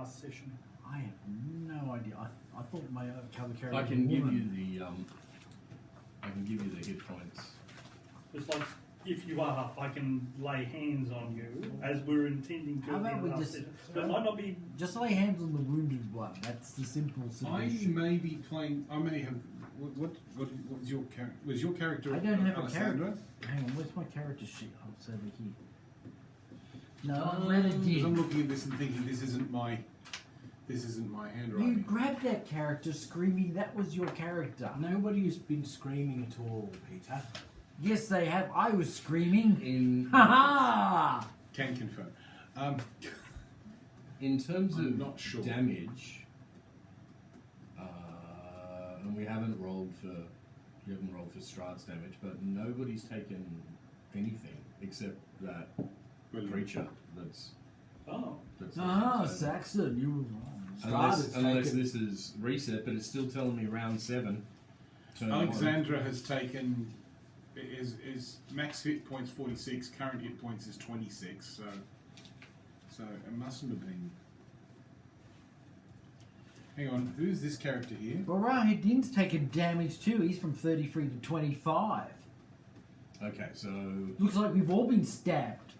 last session. I have no idea. I thought my cover character. I can was a give woman. you the hit points. It's like, if you are up, I can lay hands on you, as we're intending to. How at the about end we of last just- session. But it might not be. Just lay hands on the wounded one. That's the simple I solution. may be playing. I may have. What was your character? Was your character? I don't have a Alessandra? character. Hang on, where's my character sheet? Oh, it's over here. No, I'm ready. I'm looking at this and thinking this isn't my You handwriting. grabbed that character screaming that was your character. Nobody's been screaming at all, Peter. Yes, they have. I was screaming. In Ha ha! Can confirm. in terms I'm of not sure. damage, and we haven't rolled for Strahd's damage, but nobody's taken anything except that Brilliant. creature. That's Oh. Ah, Saxon, you were wrong. unless this is reset, but it's still telling me round 7. Turn Alexandra has taken. Is max hit points 46. Current hit points is 26. So it mustn't have been. Hang on, who's this character here? Well, Rahidin's taken damage too. He's from 33 to 25. Okay, so Looks like we've all been stabbed.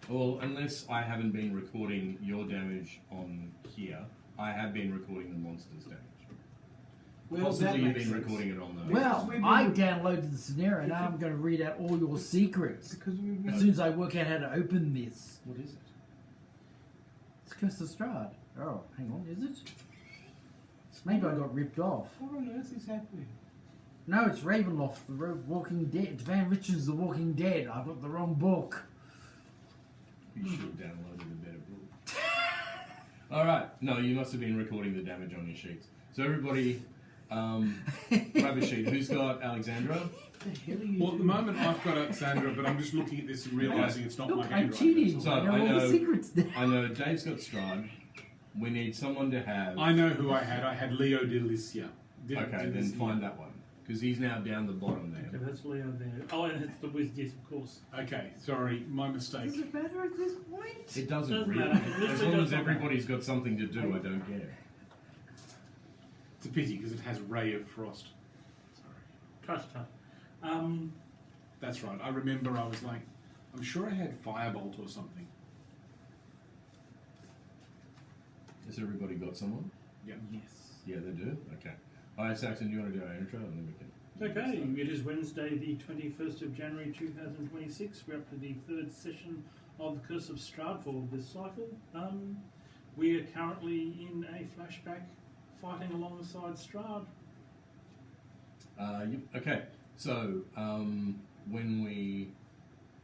well, unless I haven't been recording your damage on here, I have been recording the monster's damage. Well, Possibly that you've makes been sense. recording it on the. Well, we've been- I downloaded the scenario and now I'm going to read out all your secrets Because we as soon as I work out how to open this. What is it? It's Curse of Strahd. Oh, hang on, is it? Maybe I got ripped off. What on earth is happening? No, it's Ravenloft, the Walking Dead. It's Van Richards, The Walking Dead. I've got the wrong book. You should have downloaded a better book. Alright, no, you must have been recording the damage on your sheets. So everybody, grab a sheet. Who's got Alexandra? What the hell are you Well, at the doing? moment I've got Alexandra, but I'm just looking at this and realising it's not my Look, I'm handwriting. cheating. So, I know I all know- the secrets there. I know Dave's got Strahd. We need someone to have... I know who I had. I had Leo Delicia. Okay, then find that one. Because he's now down the bottom Okay, there. that's Leo there. Oh, and it's the Wiz, yes, of course. Okay, sorry, my mistake. Does it matter at this point? It doesn't Doesn't really. matter. It As literally long as doesn't everybody's got something to do, I don't care. It's a pity because it has Ray of Frost. Sorry. Touch. That's right. I remember I was like, I'm sure I had Firebolt or something. Has everybody got someone? Yeah. Yes. Yeah, they do? Okay. Alright, Saxon, do you want to do our intro and then we can... Okay, it is Wednesday, the 21st of January 2026. We're up to the third session of the Curse of Strahd for this cycle. We are currently in a flashback fighting alongside Strahd. Yep. Okay, so when we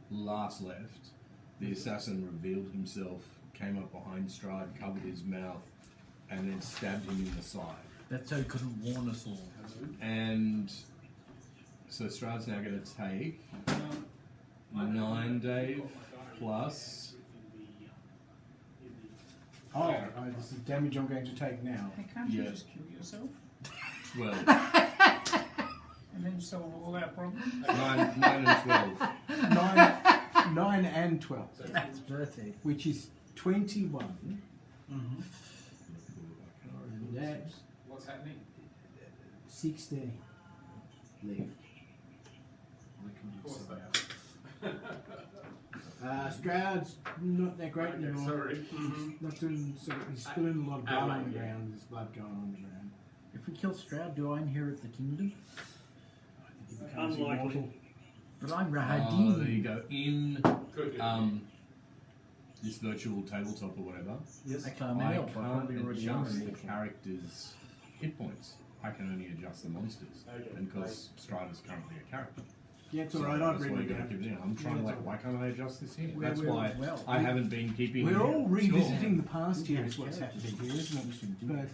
last left, the assassin revealed himself, came up behind Strahd, covered his mouth, and then stabbed him in the side. That's so he couldn't warn us all. And so Strahd's now going to take 9 Dave plus. Oh, this is damage I'm going to take now. Hey, can't Yeah. you just kill yourself Well, and then solve all our problems? 9 and 12. 9 and 12, That's perfect. which is 21. Mm-hmm. And that's What's happening? 16. Leave. Of course they are. Stroud's not that great Okay, anymore. sorry. Not doing so. He's spilling a lot of blood on the ground. There's blood going on the ground. If we kill Strahd, do I inherit the kingdom? I think he becomes Unlikely. immortal. But I'm There Rahadin. you go. In Good. this virtual tabletop or whatever, Yes. I can't I help. I can't probably already am adjust the immortal. character's hit points. I can only adjust the monsters. And because Strahd is currently a character. Yeah, it's So alright. I've that's why written you it gotta down. keep it in. I'm trying to why can't I adjust this here? We're- That's we're- why well, I haven't been keeping We're all score. revisiting the past here. Is Okay, what's characters. happening here, isn't it?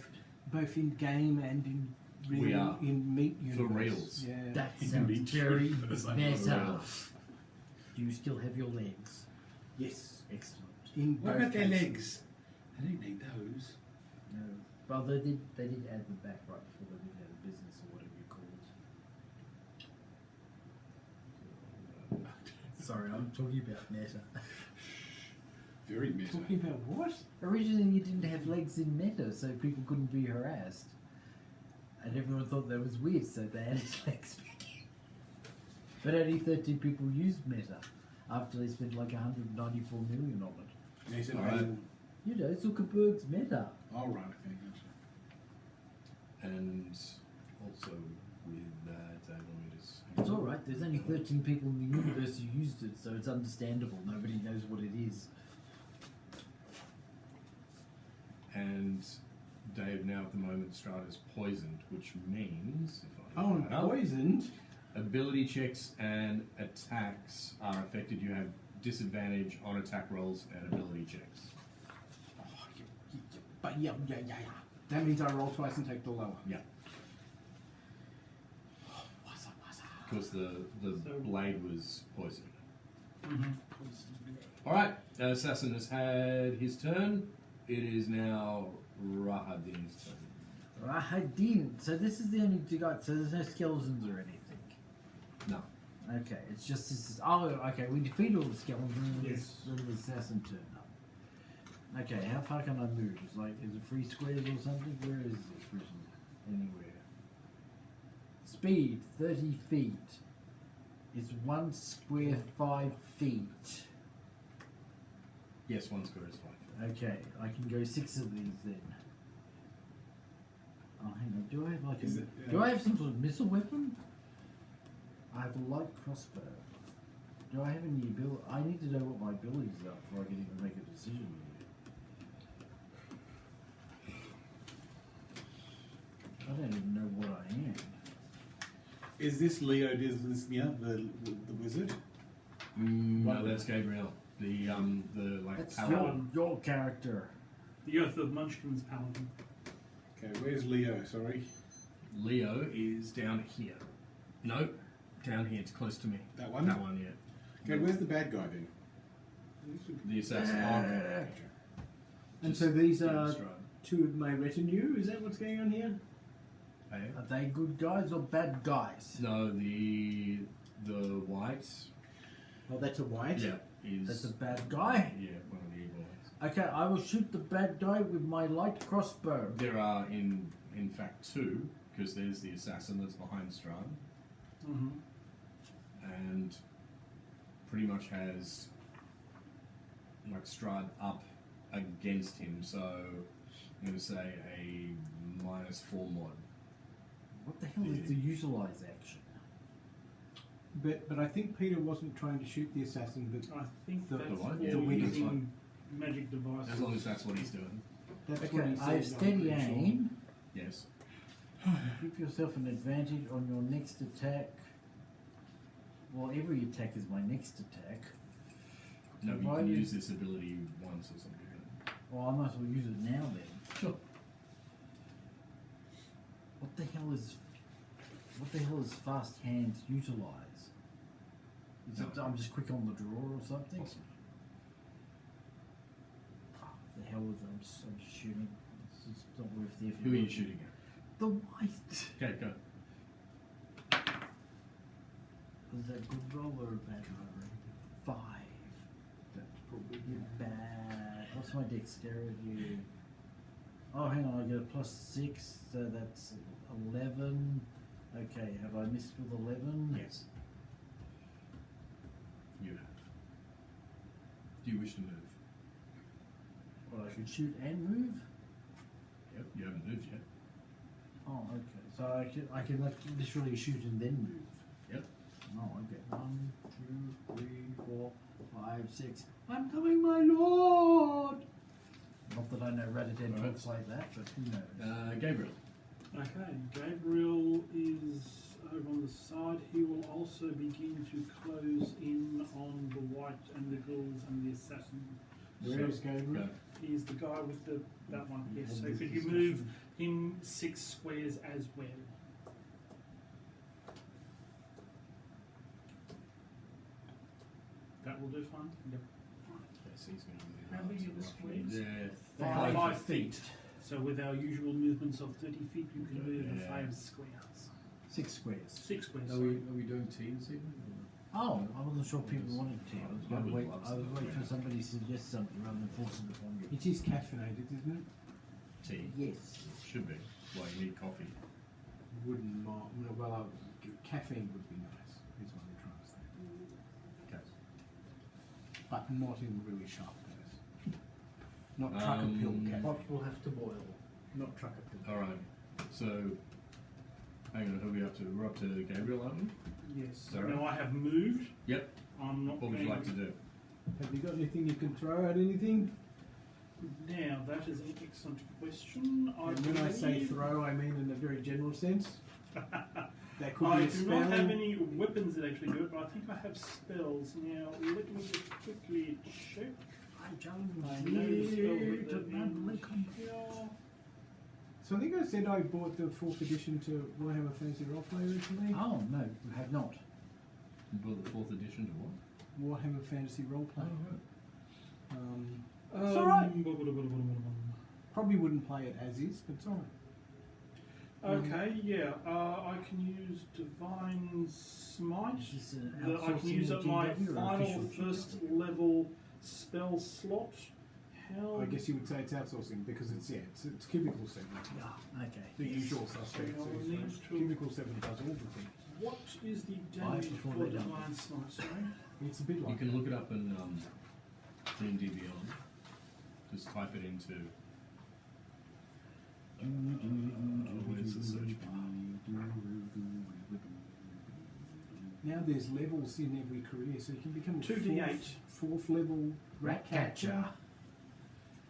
Both in game and in real, We are. in meat For universe. reals. Yeah. That In sounds each very universe, I meta. know. Do you still have your legs? Yes. Excellent. In What both about their cases. legs? I don't need those. No. Well, they did add them back right before they did out of business or whatever you call it. Sorry, I'm talking about meta. Very meta. Talking about what? Originally, you didn't have legs in meta, so people couldn't be harassed. And everyone thought that was weird, so they added legs back in. But only 13 people used meta after they spent like 194 million on it. He said, Alright. You know, Zuckerberg's meta. oh, right, okay, gotcha. And also with that, I want me to just. It's alright, there's only 13 people in the universe who used it, so it's understandable. Nobody knows what it is. And Dave, now at the moment, Strata's poisoned, which means if I Oh, look that up, poisoned. ability checks and attacks are affected. You have disadvantage on attack rolls and ability checks. Oh, but yeah. That means I roll twice and take the lower. Yeah. Because the So- blade was poisoned. Mm-hmm. Alright, Assassin has had his turn. It is now Rahadin's turn. Rahadin. So this is the only two guys, so there's no skeletons or anything. No. Okay, it's just this is. Oh, okay, we defeat all the skeletons and Yes. the assassin turn up. Okay, how far can I move? Is it 3 squares or something? Where is this written? Anywhere. Speed 30 feet. It's 1 square 5 feet. Yes, 1 square is 5. Okay, I can go 6 of these then. Oh, hang on. Do I have like Is a, it, do I have some sort of missile weapon? I have a light crossbow. Do I have any ability? I need to know what my abilities are before I can even make a decision here. I don't even know what I am. Is this Leo Dislisnia, the wizard? No, that's Gabriel. The like That's paladin. your character. The Oath of Munchkin's Paladin. Okay, where's Leo? Sorry. Leo is down here. No, down here. It's close to me. That one? That one, yeah. Okay, where's the bad guy then? The assassin. Okay. And Just so these down are the stride. 2 of my retinue. Is that what's going on here? Hey? Are they good guys or bad guys? No, the white. Oh, that's a white. Yeah, is That's a bad guy. yeah one of the evil ones. Okay, I will shoot the bad guy with my light crossbow. There are in fact 2 because there's the assassin that's behind Strahd Mm-hmm. and pretty much has like Strahd up against him. So I'm going to say a -4 mod. What the hell is the utilize action? But I think Peter wasn't trying to shoot the assassin, but I think The- that's the what? for Yeah, the weakest using one. magic devices. As long as that's what he's doing. that's what Okay, he I have said. steady I'm pretty aim. Yes. Give yourself an advantage on your next attack. Well, every attack is my next attack. No, you Why can do you- use this ability once or something. Well, I might as well use it now then. Sure. What the hell is fast hands utilize? Is it No. I'm just quick on the draw or something? Awesome. The hell is I'm just shooting. It's just not worth the effort. Who are you shooting at? The white. Okay, go. Is that a good roll or a bad roll? 5. That's probably Bad. What's my dexterity? Oh, hang on. I get a +6, so that's 11. Okay, have I missed with 11? Yes. You have. Do you wish to move? Well, I could shoot and move. Yep. You haven't moved yet. Oh, okay. So I can like literally shoot and then move. Yep. Oh, okay. 1, 2, 3, 4, 5, 6. I'm coming, my lord. Not that I know Radadin Alright. talks like that, but who knows? Gabriel. Okay, Gabriel is over on the side. He will also begin to close in on the white and the ghouls and the assassin. Where is Gabriel? Go. He's the guy with that one. Yes. had So this could you discussion. move him 6 squares as well? That will do fine. Yep. Okay, so he's going to move. How up big to are the roughly squares? there. 5 feet. So with our usual movements of 30 feet, you can move in Yeah. 5 squares. 6 squares. 6 squares. Are sorry. we doing tea this evening? Oh, I wasn't sure people wanted tea. I was going to would wait. love I was some. waiting for somebody to suggest something rather than forcing it on you. It is caffeinated, isn't it? Tea. Yes. Should be. Well, you need coffee. Wouldn't mind. Well, caffeine would be nice, is what I'm trying to say. Okay. But not in really sharp dose. Not trucker pill caffeine. Pot will have to boil. Not trucker pill. All right. So, hang on. Who are we up to? We're up to Gabriel, aren't we? Yes. Sorry. Now I have moved. Yep. I'm not What would you going like to do? Have you got anything you can throw at anything? Now, that is an excellent question. And when I say believe throw, I mean in a very general sense. That could I be a do spell. not have any weapons that actually do it, but I think I have spells. Now, let me just quickly check. I challenge I know the spell you that to they're manly in combat. here. So I think I said I bought the 4th edition to Warhammer Fantasy Roleplay recently. Oh no, you have not. You bought the 4th edition to what? Warhammer Fantasy Roleplay. It's alright. Probably wouldn't play it as is, but it's alright. Okay, yeah. I can use Divine Smite. Is this an That I can outsourcing use of at my GW or final official first level spell slot. How? I guess you would say it's outsourcing because it's cubicle 7. Yeah, okay. The usual suspects. So I'll is, need to- Cubicle 7 does all the things. What is the Why damage before for they don't? Divine Smite? Sorry. It's a bit You like can look it up in D&D Beyond. Just type it into. Where's the search bar? now there's levels in every career, so you can become a 2d8. fourth level rat catcher.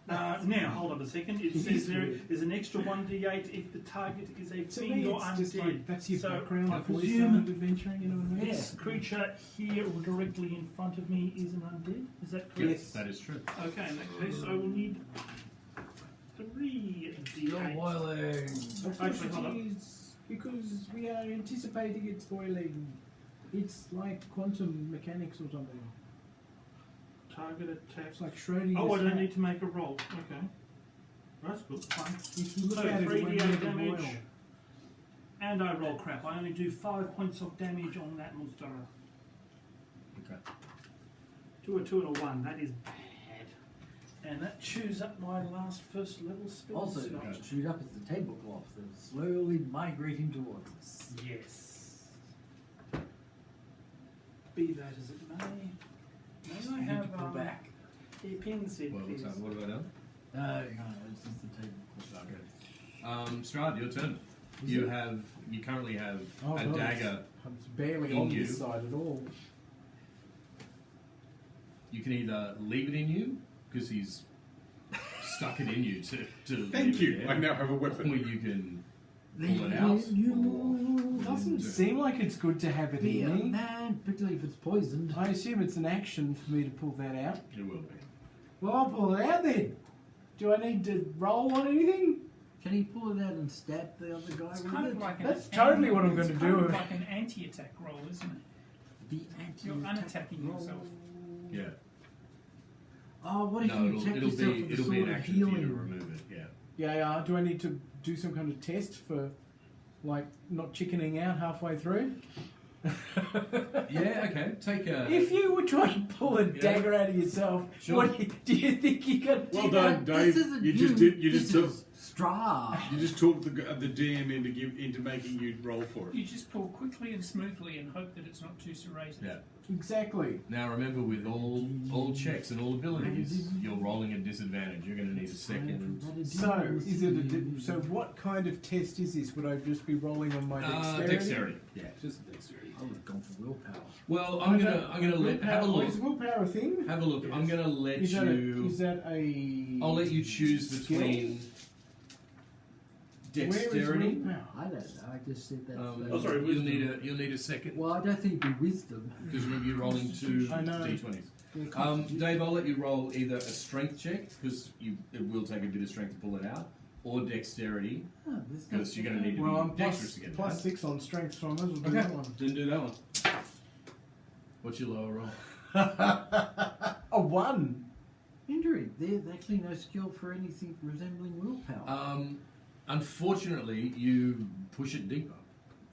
Now, hold on a second. It It says is there weird. is an extra 1d8 if the target is a To fiend me, or it's just undead. like that's your So, background I before you presume started adventuring. You know what I mean? this creature here directly in front of me is an undead. Is that correct? Yes. That is true. Okay, in that case, I will need 3d8. You're boiling. Of course Actually, hold it on. is, because we are anticipating it's boiling. It's like quantum mechanics or something. Target attack. It's like Schrodinger's Oh, I don't cat. need to make a roll. Okay. That's good. Fine. If you look So at it, it won't 3d8 make a damage. boil. And I roll crap. I only do 5 points of damage on that monster. Okay. 2, a 2, and a 1. That is bad. And that chews up my last first level spell Also, slot. chewed up as the tablecloth that's slowly migrating towards us. Yes. Be that as it may. May I You need to have pull back. a pin set, Well, please? what have I done? No, it's just the tablecloth. Okay. Strahd, your turn. You currently have Oh, a God, dagger. I'm barely in on you. this side at all. You can either leave it in you because he's stuck it in you to Thank leave you. it there, I now have a or weapon. you can pull it out. Doesn't seem like it's good to have it Be a in me. man, particularly if it's poisoned. I assume it's an action for me to pull that out. It will be. Well, I'll pull it out then. Do I need to roll on anything? Can he pull it out and stab the other guy It's with kind it? of like That's totally what I'm it's gonna kind do. of like an anti-attack roll, isn't it? The anti You're unattacking roll. yourself. Yeah. Oh, what if No, you attack it'll yourself be with a it'll sword be an of action for you to healing? remove it. Yeah. Yeah. Do I need to do some kind of test for, like, not chickening out halfway through? Yeah. Okay. Take a. If you were trying to pull a dagger out of yourself, Sure. what do you think you could do? Well done, This Dave. isn't You just did. You this just took. is Strahd. You just talked the DM into making you roll for it. You just pull quickly and smoothly and hope that it's not too serrated. Yeah. Exactly. Now remember, with all checks and all abilities, you're rolling at disadvantage. You're going to need a second. So, is it so what kind of test is this? Would I just be rolling on my dexterity? Dexterity. Yeah, just dexterity. I would have gone for willpower. Well, I'm gonna let have a look. Is willpower a thing? Have a look. I'm gonna let Is you. that a? I'll let you choose skill? between Where is dexterity. willpower? I don't know. I just said that. Oh, sorry, you'll wisdom. need a second Well, I don't think it'd be wisdom. because remember you're rolling two I know. d20s. Dave, I'll let you roll either a strength check because it will take a bit of strength to pull it out, or dexterity Oh, this because you're going to need to Well, I'm be dexterous to get plus that. 6 on strength, so I might as well do Okay, that one. didn't do that one. What's your lower roll? A 1. injury. There's actually no skill for anything resembling willpower. Unfortunately, you push it deeper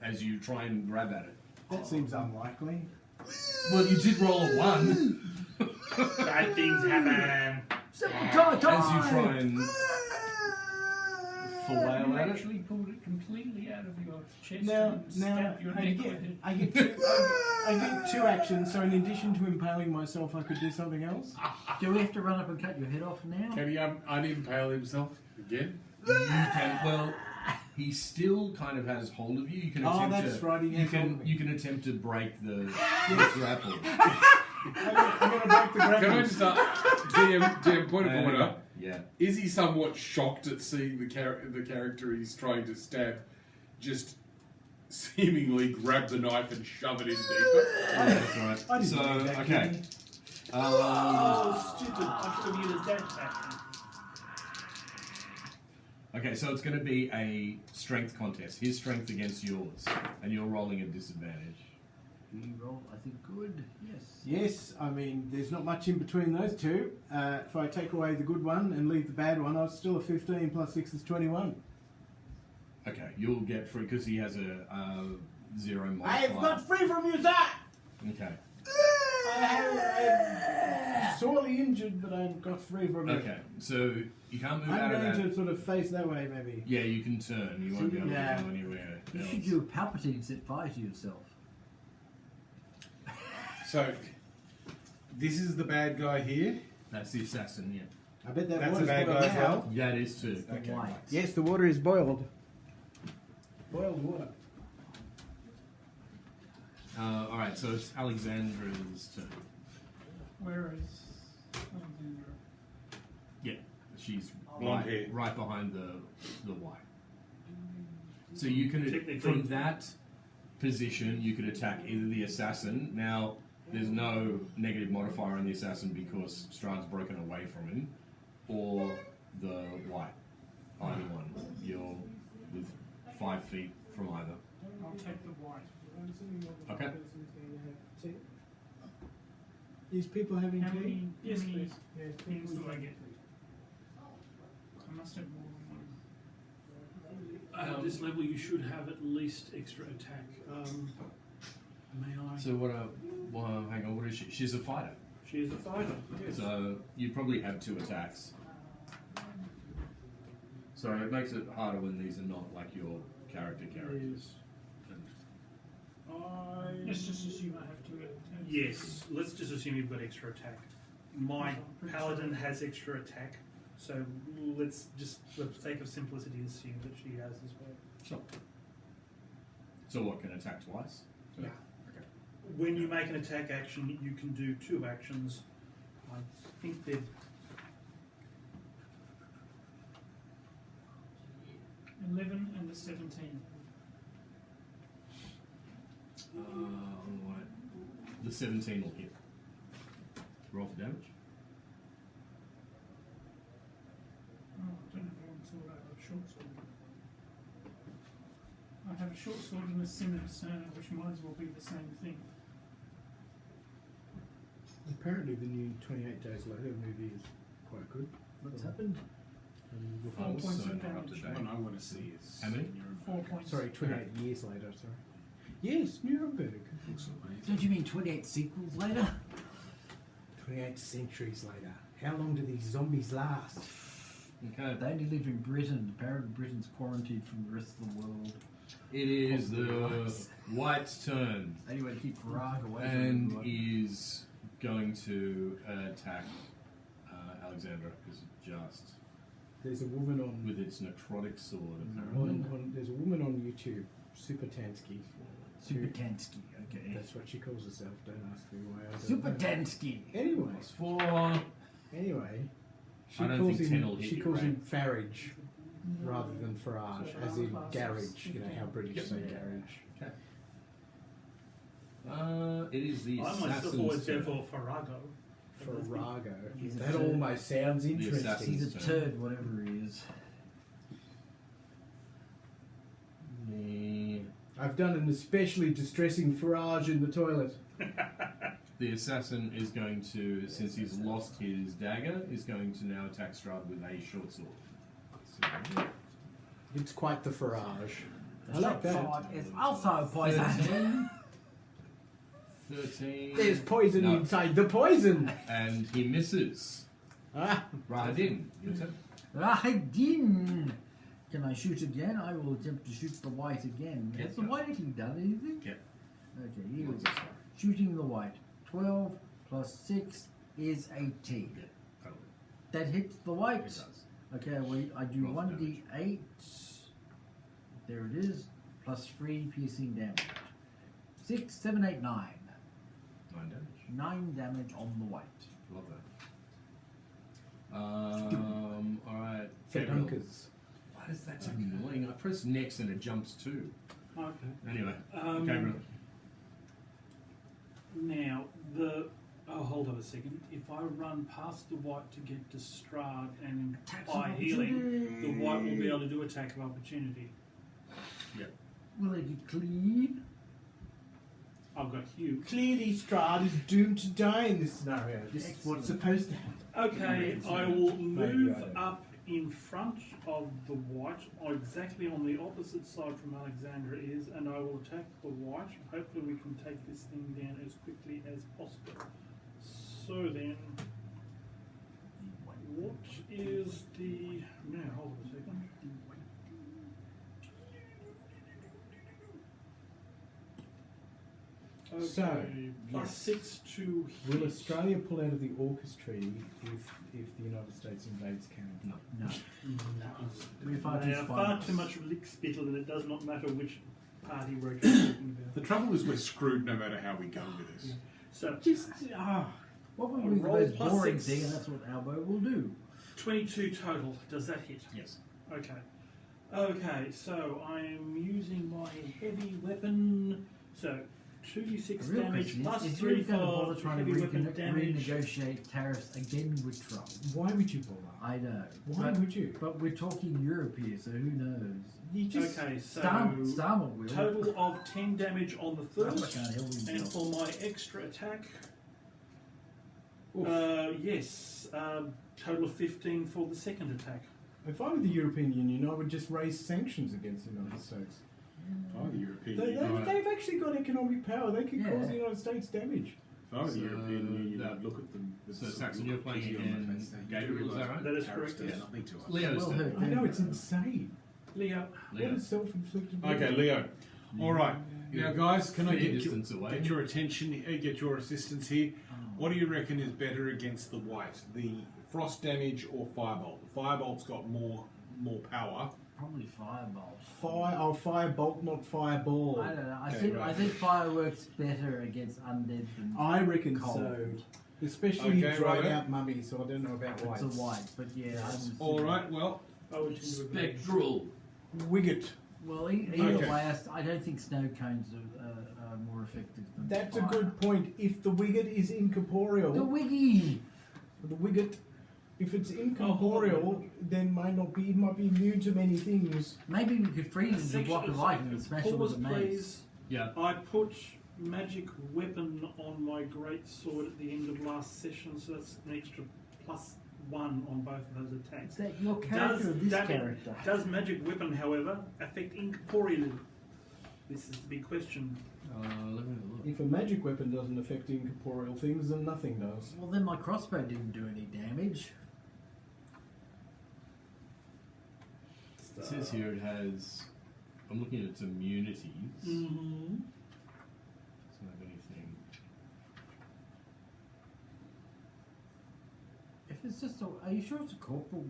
as you try and grab at it. That seems unlikely. Well, you did roll a 1. Bad things happen. Sabotage! As you try and flail You at it. actually pulled it completely out of your chest Now, and stabbed your I neck get, with it. I get two, I get two actions. So in addition to impaling myself, I could do something else. Do we have to run up and cut your head off now? Can he unimpale himself again? You can, well, he still kind of has hold of you. You can Oh, attempt that's to, right, he you has can hold of me. you can attempt to break the grapple. I'm going to break the grapple. Can I just DM point of order? Yeah. Is he somewhat shocked at seeing the character he's trying to stab just seemingly grab the knife and shove it in deeper? That's right. I didn't So do that, okay. Kitty. Oh, stupid. I should have used that action. Okay, so it's going to be a strength contest. His strength against yours, and you're rolling a disadvantage. You roll, I think, good. Yes. Yes, I mean, there's not much in between those two. If I take away the good one and leave the bad one, I was still a 15 plus 6 is 21. Okay, you'll get free because he has a 0 modifier. I have got free from you, sir! Okay. I'm sorely injured, but I've got free from you. Okay, so you can't move I'm out of going that. to sort of face that way, maybe. Yeah, you can turn. You won't be able Yeah. to go anywhere You else. should do a Palpatine set fire to yourself. So, this is the bad guy here. That's the assassin, yeah. I bet that That's water's a bad boiled guy as now. well. That is too. Okay, White. right. Yes, the water is boiled. Boiled water. Alright, so it's Alexandra's turn. Where is Alexandra? Yeah, she's Blonde hair. right behind the white. So you can, Technically- from that position, you could attack either the assassin. Now, there's no negative modifier on the assassin because Strahd's broken away from him, or the white. Either one. You're with 5 feet from either. I'll take the white. Okay. These people having How tea? many, Yes, how many please. Yes, things please. do I get? I must have more than one. At this level, you should have at least extra attack. May I? So what? Hang on. What is she? She's a fighter. She is a fighter. Yes. So you probably have 2 attacks. Sorry, it makes it harder when these are not like your characters. Yes. Let's just assume I have to. Yes. Let's just assume you've got extra attack. My paladin has extra attack, so let's just, for the sake of simplicity, assume that she has as well. Sure. So what, can attack twice? So, Yeah. Okay. When you make an attack action, you can do 2 actions. I think they're 11 and a 17. Alright. The 17 will hit. Roll for damage. Oh, I don't have a long sword, I have a short sword. I have a short sword and a scimitar, which might as well be the same thing. Apparently, the new 28 Days Later movie is quite good. What's happened? 4 I'm points so of not up to damage. date. What I want to see is... How many? 4 points. Sorry, 28 years later, sorry. Yes, Nuremberg. Looks amazing. Don't you mean 28 sequels later? 28 centuries later. How long do these zombies last? Okay. They only live in Britain. Apparently Britain's quarantined from the rest of the world. It is Possibly the nice. white's turn. Anyway, to keep Farag away from And everyone. is going to attack Alexandra because it just There's a woman on... with its necrotic sword apparently. There's a woman on YouTube, Super Tansky. Supertansky, okay. That's what she calls herself. Don't ask me why. I don't know. Supertansky. Anyway, Plus 4. anyway, she I don't calls think 10 will him. hit She you, calls right? him Farage rather than Farage, as in garage. You know how British Yep. say garage. Okay. It is the I myself assassin's always go turn. for Farago. Farrago. He's a That turd. almost sounds The interesting. assassin. He's a turd, whatever he is. I've done an especially distressing Farage in the toilet. The assassin is going to, since he's lost his dagger, is going to now attack Strahd with a short sword. So, It's quite the Farage. The I like that. shot is also poison. 13, 13. There's poison No. inside the poison. And he misses. Ah, Radin, your turn. Rahadin! Can I shoot again? I will attempt to shoot the white again. Yes, Has the sir. white actually done anything? Yep. Okay, here we go. Shooting the white. 12 plus 6 is 18. Yeah, totally. That hits the It white. does. Okay, I do Roll 1d8. There it is. Plus 3 piercing damage. 6, 7, 8, 9. 9 damage. 9 damage on the white. Love that. Alright. for Gabriel. dunkers. Why is that so annoying? I press next and it jumps too. Okay. Anyway, Um, Gabriel. Now, hold on a second. If I run past the white to get to Strahd and Attacks by of healing, opportunity. the white will be able to do attack of opportunity. Will it get clean? I've got Hugh. Clearly, Strahd is doomed to die in this scenario. This is Excellent. what's supposed to happen. Okay, I will Maybe, move I don't know. up in front of the white, or exactly on the opposite side from Alexandra is, and I will attack the white. Hopefully we can take this thing down as quickly as possible. So then, what is the... Now, hold on a second. Okay, So, plus yes. 6 to Will hit. Australia pull out of the AUKUS treaty if the United States invades Canada? No. No. No. We're far They too are far spineless. too much lick-spittle that it does not matter which party we're actually talking about. The trouble is we're screwed no matter how we go with this. So, Just What would I'll be the roll most plus boring 6. thing, and that's what Albo will do. 22 total. Does that hit? Yes. Okay. Okay, so I am using my heavy weapon. So, 2d6 The real damage question plus is 3 you're going to bother for trying to heavy weapon damage. renegotiate tariffs again with Trump. why would you bother? I know. Why but, would you? but we're talking Europe here, so who knows? You just Okay, so Starmer will. total of 10 damage on the Trump first. can't help And himself. for my extra attack, Oof. yes, total of 15 for the second attack. If I were the European Union, I would just raise sanctions against the United States. If I were the European They, Union, they've actually got economic power. They could Yeah. cause the United States damage. if I were the So, European Union, that- I'd look at them. So, Saxon, you're playing easy on again, the face. They Gabriel, do is that realise right? That is tariffs correct, does yes. nothing to us. Leo's Well turn. heard. I know, it's insane. Leo, What Leo. is self-inflicted? Okay, Leo. All right. Now, guys, can I Fair get distance away. get your attention, get your assistance here? Oh. What do you reckon is better against the white, the frost damage or firebolt? Firebolt's got more power. Probably fireball. Firebolt, not fireball. I don't know. I Okay, think right. I think fireworks better against undead than I reckon cold. so. Especially Okay, dried righto. out mummies, so I don't know about whites. It's a white, but yeah. I'm All right. Well, I would tend to agree. Spectral. Wicket. Well, either Okay. way, I don't think snow cones are more effective than That's a fire. good point. If the wicket is incorporeal, The wiggy. the wicket, if it's incorporeal, then it might be immune to many things. Maybe we could freeze it Section and block the of- light and smash it Pause, with a mace. please. Yeah. I put magic weapon on my great sword at the end of last session, so that's an extra +1 on both of those Is attacks. that your character or this character? Does magic weapon, however, affect incorporeal? This is the big question. Let me have a look. If a magic weapon doesn't affect incorporeal things, then nothing does. Well, then my crossbow didn't do any damage. It says here it has. I'm looking at its immunities. Mm-hmm. Doesn't have anything. If it's just are you sure it's a corporal?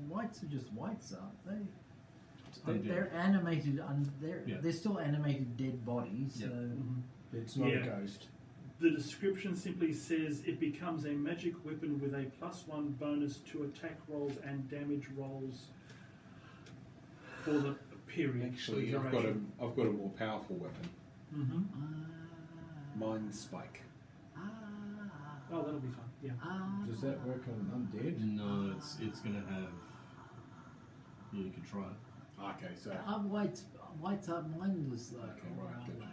Whites are just whites, aren't they? Undead. They're animated. Yeah. They're still animated dead bodies. Yeah. So It's not Yeah. a ghost. The description simply says it becomes a magic weapon with a +1 bonus to attack rolls and damage rolls for the period. actually, I've got a more powerful weapon. Mm-hmm. Mind spike. Oh, that'll be fun. Yeah. Does that work on undead? No, it's gonna have. Yeah, you can try it. Okay, so Whites are mindless though. Okay, or right, are good. they?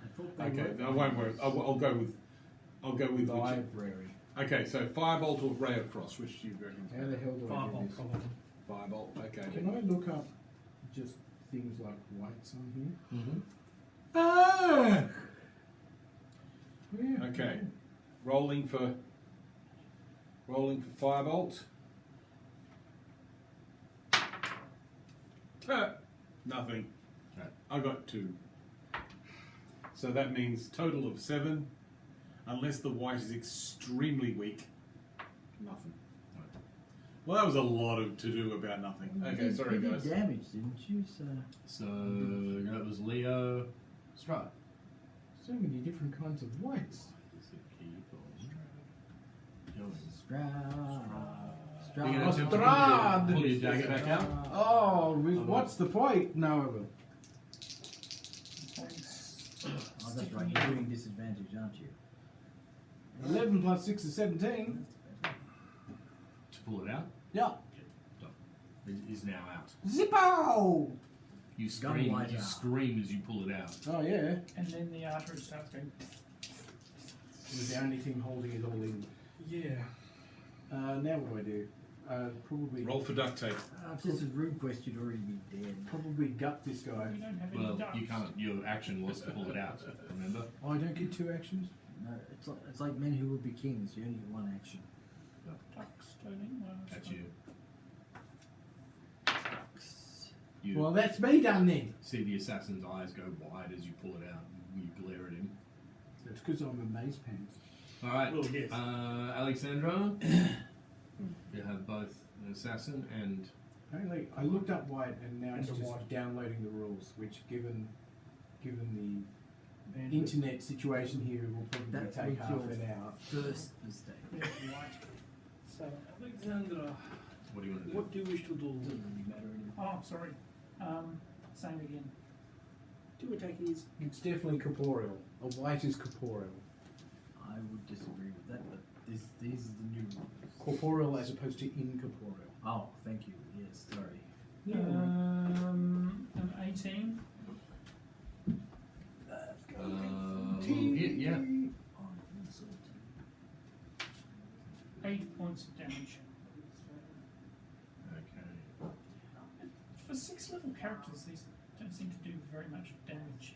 I thought they okay, were. I won't worry. I'll go with which. Library. Okay, so firebolt or ray of frost, which do you reckon? How the hell do I Firebolt, do this? probably. Firebolt. Okay. Can I look up just things like whites on here? Mm-hmm. Ah! Yeah. Okay. Rolling for firebolt. Nothing. Okay. I got 2. So that means total of 7. Unless the white is extremely weak. Nothing. Well, that was a lot to do about nothing. Okay, sorry you guys. did damage, didn't you? So that was Leo. Stride. So many different kinds of whites. You're gonna attempt to Strahd! pull your dagger back out? Oh, what's the point? No, I will. Points. Oh, that's right. You're doing disadvantage, aren't you? 11 plus 6 is 17. To pull it out? Yeah. It is now out. Zippo! You Gun scream. light You out. scream as you pull it out. Oh, yeah. And then the artery starts going. It was the only thing holding it all in. Yeah. Now what do? Probably Roll for duct tape. If this is RuneQuest, you'd already be dead. probably gut this guy. You don't have any Well, ducks. you can't. Your action was to pull it out. Remember? Oh, I don't get 2 actions? No, it's like men who will be kings. You only get 1 action. Ducks turning. Well, That's so- you. You Well, that's me done then. see the assassin's eyes go wide as you pull it out. You glare at him. That's because I'm a maze pants. All right, Well, yes. Alexandra. You have both an assassin and Apparently, I looked up white and now it's And the just white. downloading the rules, which given the And internet situation here will probably That take was half your an hour. first mistake. there's white. So, Alexandra, what do you want to do? what do you wish to do? Doesn't really matter anymore. Oh, sorry. Same again. 2 attackies. It's definitely corporeal. A white is corporeal. I would disagree with that, but these are the new rules. Corporeal as opposed to incorporeal. Oh, thank you. Yes, sorry. An 18. Hit, yeah. Oh, insult. 8 points of damage. Okay. For 6th level characters, these don't seem to do very much damage.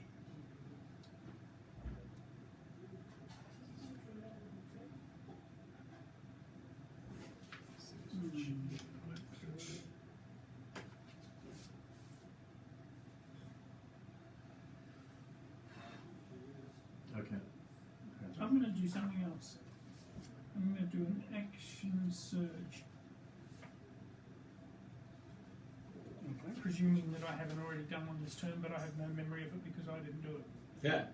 Okay. I'm going to do something else. I'm going to do an action surge. Okay. Presuming that I haven't already done one this turn, but I have no memory of it because I didn't do it. Yeah.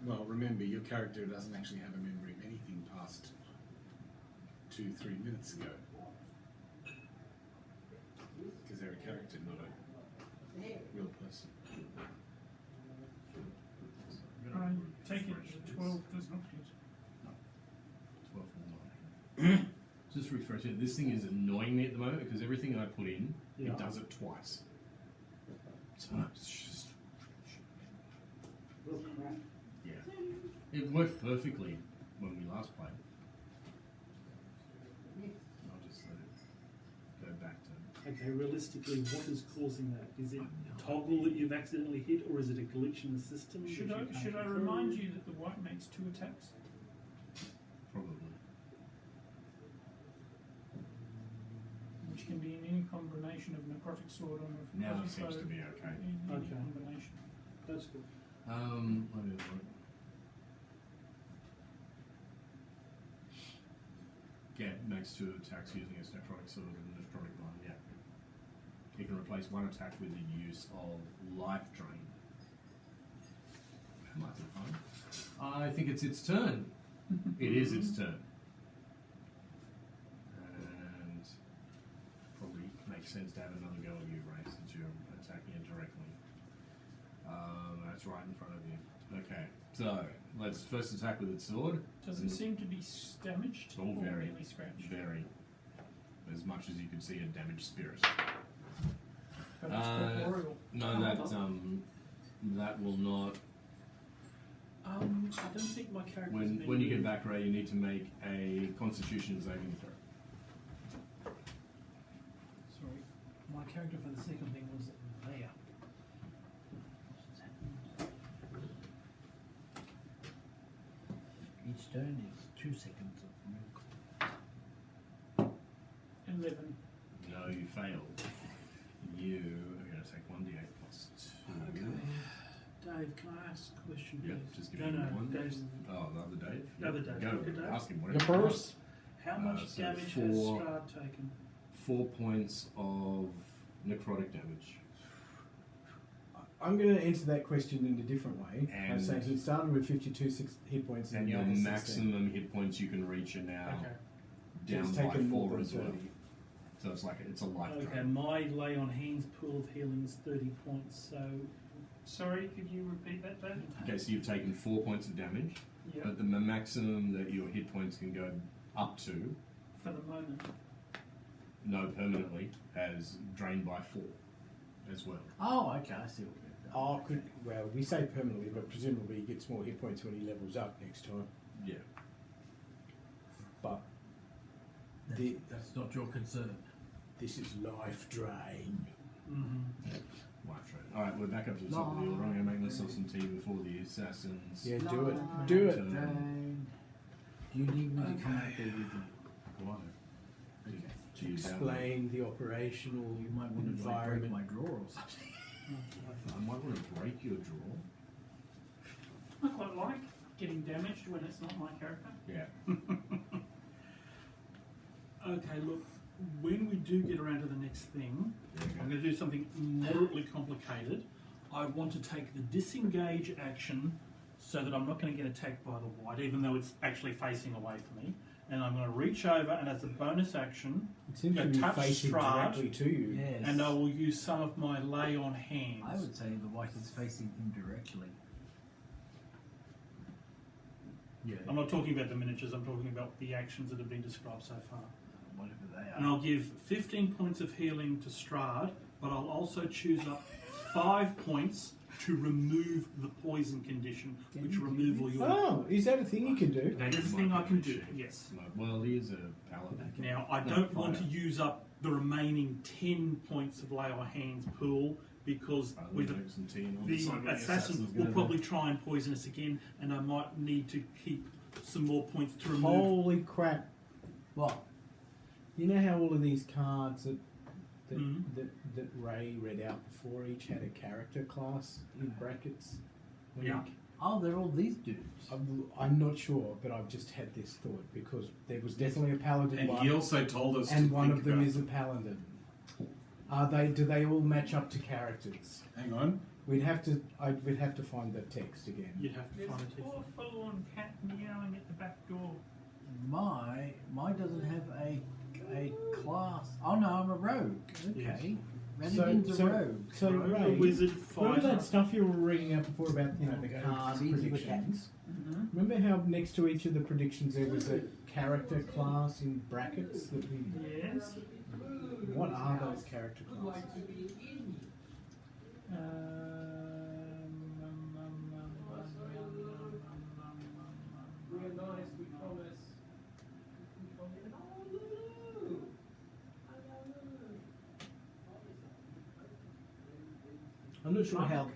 Well, remember, your character doesn't actually have a memory of anything past 2-3 minutes ago. Because they're a character, not a real person. I take it that 12 does not hit. 12 will not. Just refresh it. This thing is annoying me at the moment because everything I put in, Yeah. it does it twice. So it's just Well, crap. yeah. It worked perfectly when we last played. I'll just let it go back to. Okay, realistically, what is causing that? Is it toggle that you've accidentally hit, or is it a glitch in the system? Should that I you can't should I control? remind you that the white makes 2 attacks? Probably. Which can be in any combination of necrotic sword or Now necrotic it seems bow, to be okay. in any Okay. combination. That's good. Let me look. Yeah, makes 2 attacks using its necrotic sword and necrotic line, yeah. You can replace 1 attack with the use of life drain. That might be fun. I think it's its turn. It is its turn. And probably makes sense to have another go at you, Ray, since you're attacking it directly. That's right in front of you. Okay, so let's first attack with its sword. Does it seem to be damaged Oh, or very. merely scratched? Very. As much as you can see a damaged spirit. But it's corporeal. No, that will not. I don't think my character. When you get back, Ray, you need to make a Constitution saving throw. Sorry, my character for the second thing was there. turn is 2 seconds of milk. 11. No, you failed. You are going to take 1d8 plus 2. Okay. Dave, can I ask a question? Yep, please? just give no, me no, one. Dave's, Oh, the other Dave? The other Dave. Go, Okay, Dave. ask him The whatever. you want. purse. How much so damage has 4 Strahd taken? 4 points of necrotic damage. I'm going to answer that question in a different way. I'm And- saying he started with 52 hit points And your now has 16. maximum hit points you can reach are now Okay. down It's by taken more 4 than as well. 30. So it's like it's a life Okay, drain. my lay on hands pool of healing is 30 points, so Sorry, could you repeat that, Dave? Okay, so you've taken 4 points of damage, Yeah. but the maximum that your hit points can go up to, For the moment. no permanently, has drained by 4 as well. Oh, okay, I see what you're doing. Well, we say permanently, but presumably he gets more hit points when he levels up next time. Yeah. But That's not your concern. this is life drain. Life drain. Alright, we're back up to the top of the order. I'm going to make myself some tea before the assassins. Yeah, do it. Life Do it. drain. Do you need me to come out there with you? Why? Okay. Do you down Explain the operational You might want to break environment. my drawer or something. there? I might want to break your draw. I quite like getting damaged when it's not my character. Yeah. okay, look, when we do get around to the next thing, There you I'm go. going to do something moderately complicated. I want to take the disengage action so that I'm not going to get attacked by the white, even though it's actually facing away from me. And I'm going to reach over and as a bonus action, It seems to Yeah, be touch facing Strahd. directly to you. Yes. and I will use some of my lay on hands. I would say the white is facing him directly. Yeah. I'm not talking about the miniatures, I'm talking about the actions that have been described so far. Whatever they And are. I'll give 15 points of healing to Strahd, but I'll also choose up 5 points to remove the poison condition, which removal you'll... Oh, is that a thing you can do? That is a thing I can do, yes. Well, he is a paladin. Now, I No, don't want to fine. use up the remaining 10 points of lay on hands pool, because with Make some tea and all the decide what assassin assassin's will gonna probably try and poison us again, and I might need to keep some more points to remove. Holy crap. What? You know how all of these cards that Mhm. that Ray read out before each had a character class in brackets? When Yeah. you- Oh, they're all these dudes. I'm not sure, but I've just had this thought because there was definitely a paladin And one, he also told us and to one think of them about is a paladin. Do they all match up to characters? Hang on. We'd have to find the text again. You'd have to There's find a a text. poor forlorn cat meowing at the back door. Mine doesn't have a class. Oh no, I'm a rogue. Okay. Radigan's a rogue. So Rogue, a Ray, wizard, remember fighter. that stuff you were reading out before about the Go card see the predictions? Mm-hmm. Remember how next to each of the predictions there was a character class in brackets that we... Yes. What are those character classes? I'm not sure how...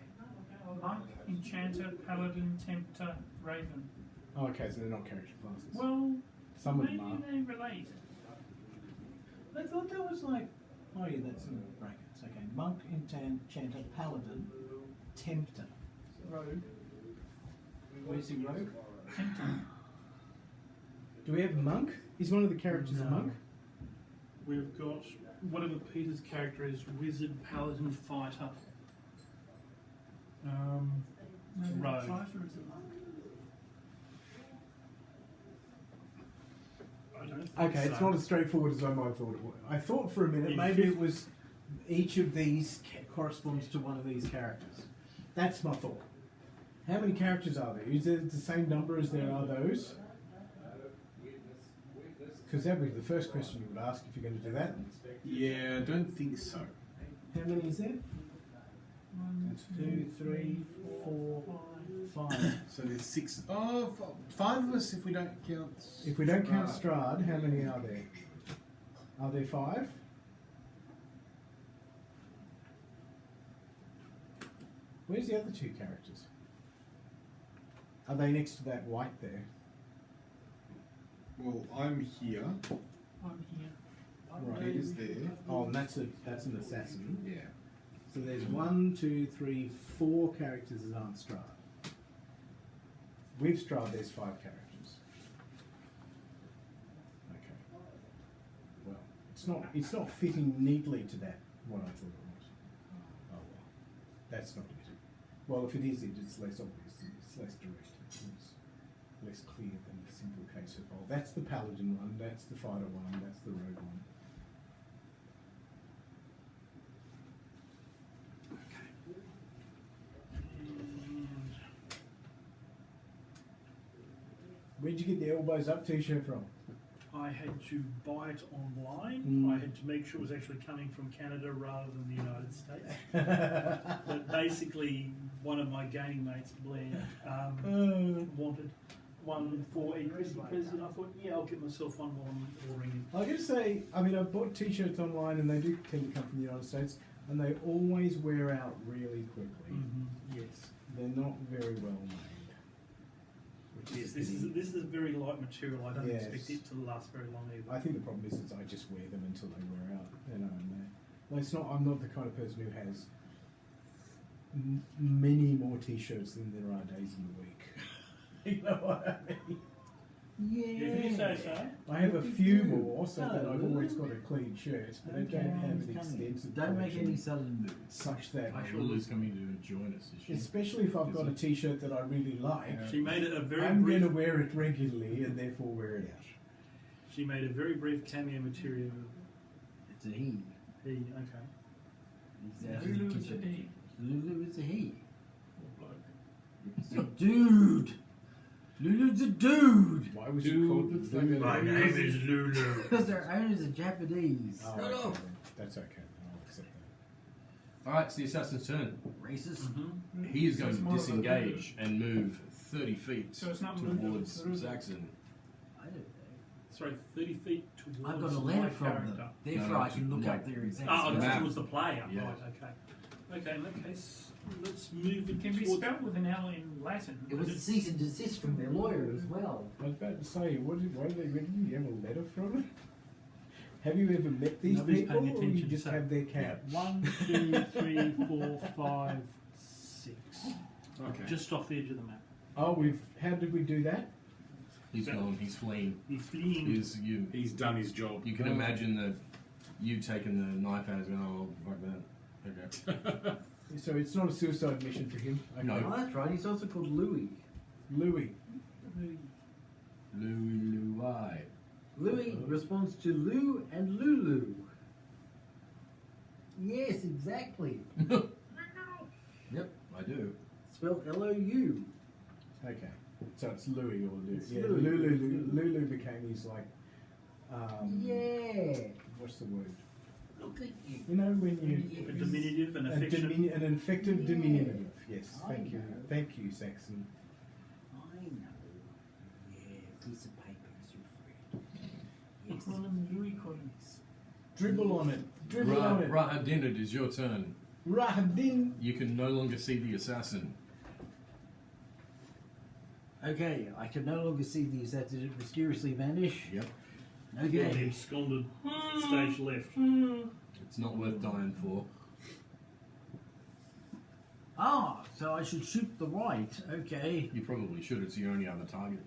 Monk, Enchanter, Paladin, Tempter, Raven. Oh, okay, so they're not character classes. Well, Some of maybe them are. they relate. I thought that was like... Oh yeah, that's in brackets. Okay, Monk, Enchanter, Paladin, Tempter. Rogue. Where's he, Rogue? Tempter. Do we have Monk? Is one of the characters a No. Monk? We've got whatever Peter's character is, wizard, paladin, fighter. Rogue. Fighter is a monk. I don't think Okay, so. it's not as straightforward as I might have thought it was. I thought for a minute In maybe fifth- it was each of these corresponds to one of these characters. That's my thought. How many characters are there? Is it the same number as there are those? Because that would be the first question you would ask if you're going to do that. Yeah, I don't think so. How many is there? 1, 2, 3, 4, 5. So there's 6. Oh, 5 of us if we don't count. If we don't count Strahd, how many are there? Are there 5? Where's the other 2 characters? Are they next to that white there? Well, I'm here. I'm here. Right, is there? Oh, and that's an assassin. Yeah. So there's 1, 2, 3, 4 characters that aren't Strahd. With Strahd, there's 5 characters. Okay. Well, it's not fitting neatly to that what I thought it was. Oh well, that's not it. Well, if it is, it's less obvious. It's less direct. It's less clear than the simple case of that's the paladin one, that's the fighter one, that's the rogue one. Where'd you get the elbows up t-shirt from? I had to buy it online. Mm. I had to make sure it was actually coming from Canada rather than the United States. But basically, one of my gaming mates, Blair, wanted one for a Christmas present. I thought, yeah, I'll get myself one while I'm ordering it. I gotta say, I mean, I've bought t-shirts online and they do tend to come from the United States and they always wear out really quickly. Yes. They're not very well made. Which Yes, a this pity. is a very light material. I don't Yes. expect it to last very long either. I think the problem is I just wear them until they wear out. You know, well, it's not. I'm not the kind of person who has many more t-shirts than there are days in the week. You know what I mean? If you say so. I have a few more, so that I've always got a clean shirt, but I don't have an extensive Don't make collection any sudden moves. such that. Lulu's coming to join us this year. Especially if I've got a t-shirt that I really like, She made it a very I'm going brief. to wear it regularly and therefore wear it out. She made a very brief cameo material. It's a he. He, okay. He's out in Lulu the is a kitchen. he. Lulu is a he. Poor bloke. It's a dude. Lulu's a dude. Why was Dude, it called looks Lulu? like a- My name is Lulu. Because their owners are Japanese. Oh, Shut okay, up. then. That's okay. I'll accept that. Alright, it's the assassin's turn. Racist. He is So going it's to more of a disengage and move 30 feet So it's not Lulu, towards it's Lulu. Saxon. I don't know. Sorry, 30 feet towards I've got a my letter from character. them. Therefore, No, I can look like- up their exact Oh, spelling. that's map. towards the player. Yeah. Right, okay. Okay, in that case, let's move it It can be towards... spelled with an L in Latin. It was a cease and desist from their lawyer as well. I was about to say, why have they written? You have a letter from it? Have you ever met these Nobody's people, paying or you attention, just so- have their cap? 1, 2, 3, 4, 5, 6. Okay. Just off the edge of the map. Oh, how did we do that? He's gone, he's fleeing. He's fleeing. He's done his job. You can imagine that you taking the knife out and going, oh, fuck that. Okay. So it's not a suicide mission for him. Okay. No. Oh, that's right. He's also called Louis. Louis. Louis. Louis responds to Lou and Lulu. Yes, exactly. Yep, I do. Spelled L-O-U. Okay. So it's Louis or Lou. It's Yeah, Louis. Lulu became his like. Yeah. What's the word? Look at you. You know when you. A diminutive, an affectionate. An effective Yeah. diminutive. Yes. I Thank you. know. Thank you, Saxon. I know. Yeah, piece of paper is your friend. Yes. Call him Louis Collins. Dribble on it. Dribble on it. Rahadin, it is your turn. Rahadin. You can no longer see the assassin. Okay, I can no longer see the assassin. Did it mysteriously vanish? Yep. The Okay. absconded stage left. It's not worth dying for. Ah, so I should shoot the right. Okay. You probably should, it's your only other target.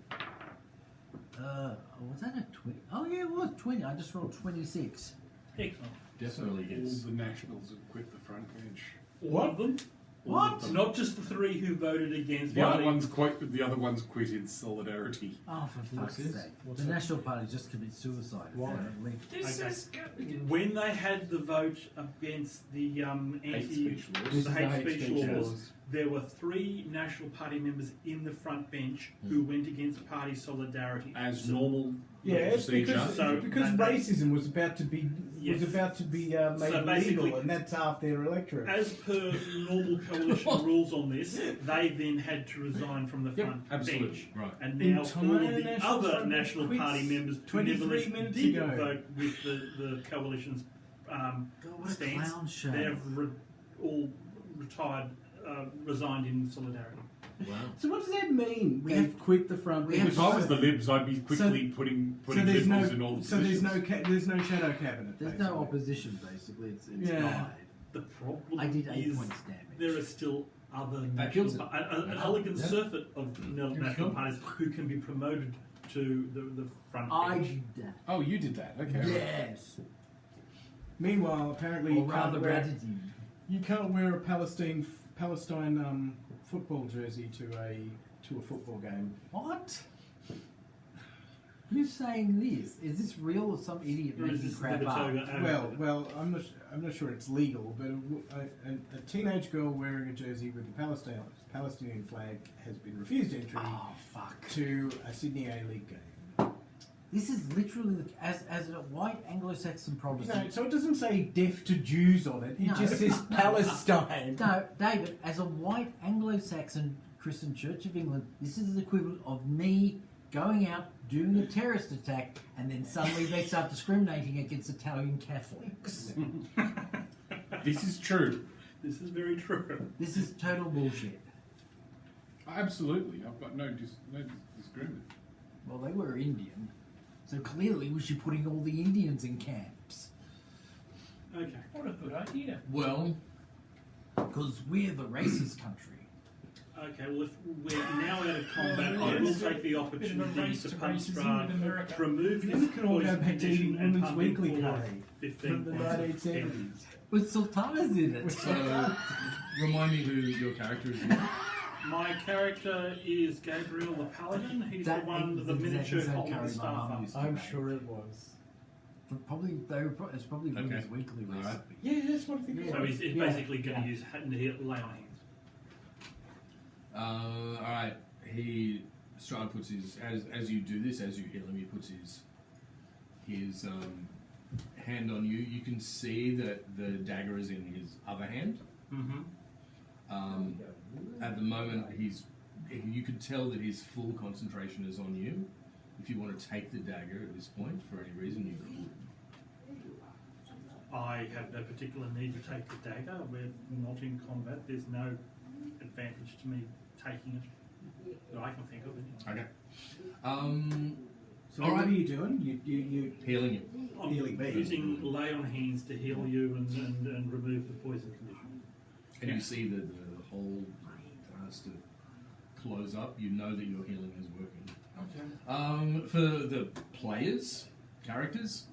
Was that a 20? Oh, yeah, it was 20. I just rolled 26. Excellent. Definitely All gets. the nationals have quit the front bench. All of them. What? Not just the 3 who voted against. The other voting- ones quit. The other ones quit in solidarity. Oh, for fuck's this? sake. The National Party just commit suicide. if Why? they don't leave. This Okay. is good. When they had the vote against the Hate speech laws. This the is the hate speech speech laws, there were 3 National Party members in the front bench who went against party solidarity. As So- normal Yeah, it's procedure. because, So because they- racism was about to be Yes. made So basically- illegal, and that's half their electorate. As per normal coalition rules on this, they then had to resign from the Yep, front absolutely. bench. Right. And now Entire all of the National other Front National quits Party members who 23 nevertheless minutes did ago. vote with the coalition's God, what a stance, clown show. they've all retired, resigned in solidarity. Wow. So what does that mean? We They've have- quit the front. we bench? If I was the Libs, I'd be quickly putting there's Liberals no, in all the so there's positions. there's no shadow cabinet. There's basically. no opposition, basically. It's Yeah. died. The problem I did 8 is points damage. there are still other That kills national, it. an Yeah. elegant Yeah. surfeit of national Cool. parties who can be promoted to the front I bench. did that. Oh, you did that. Okay. Yes. Meanwhile, apparently Or you can't rather, wear, gratitude. you can't wear a Palestine football jersey to a football game. What? Who's saying this? Is this real or some idiot Or is making this crap the up? Batoga- Well, I'm not sure it's legal, but a teenage girl wearing a jersey with the Palestinian flag has been refused entry Oh fuck! to a Sydney A-League game. This is literally as a white Anglo-Saxon You Protestant. know, so it doesn't say deaf to Jews on it. It No. just says Palestine. No, David, as a white Anglo-Saxon Christian Church of England, this is the equivalent of me going out doing a terrorist attack, and then suddenly they start discriminating against Italian Catholics. This is true. This is very true. This is total bullshit. Absolutely. I've got no disagreement. Well, they were Indian, so clearly we should be putting all the Indians in camps. Okay. What a good idea. Well, Because we're the racist country. Okay, well, if we're now out of combat, Well, I will it's take the Bit of a opportunity race to to punch racism Strahd, with America. remove Then his we can all go poison back to condition eating and Women's pump him Weekly full of curry 15 from the points of 1970s. pennies. With sultanas in it. so remind me who your character is. My character is Gabriel the Paladin. He's That the one, is the exactly miniature the same holding the curry my staff mum up. used to I'm make. sure it was. It's probably Okay. Women's Weekly All right. recipe. Yeah, that's what I think. Yeah. So he's Yeah. basically going to use lay on hands. All right. Strahd puts his as you do this, as you heal him, he puts his hand on you. You can see that the dagger is in his other hand. Mm-hmm. At the moment, you could tell that his full concentration is on you. If you want to take the dagger at this point for any reason, you could. I have no particular need to take the dagger. We're not in combat. There's no advantage to me taking it that I can think of. Anyway. Okay. So All what right. are you doing? You Healing you. I'm Healing me. using lay on hands to heal you and remove the poison condition. And you see that the hole starts to close up. You know that your healing is working. Okay. For the players, characters,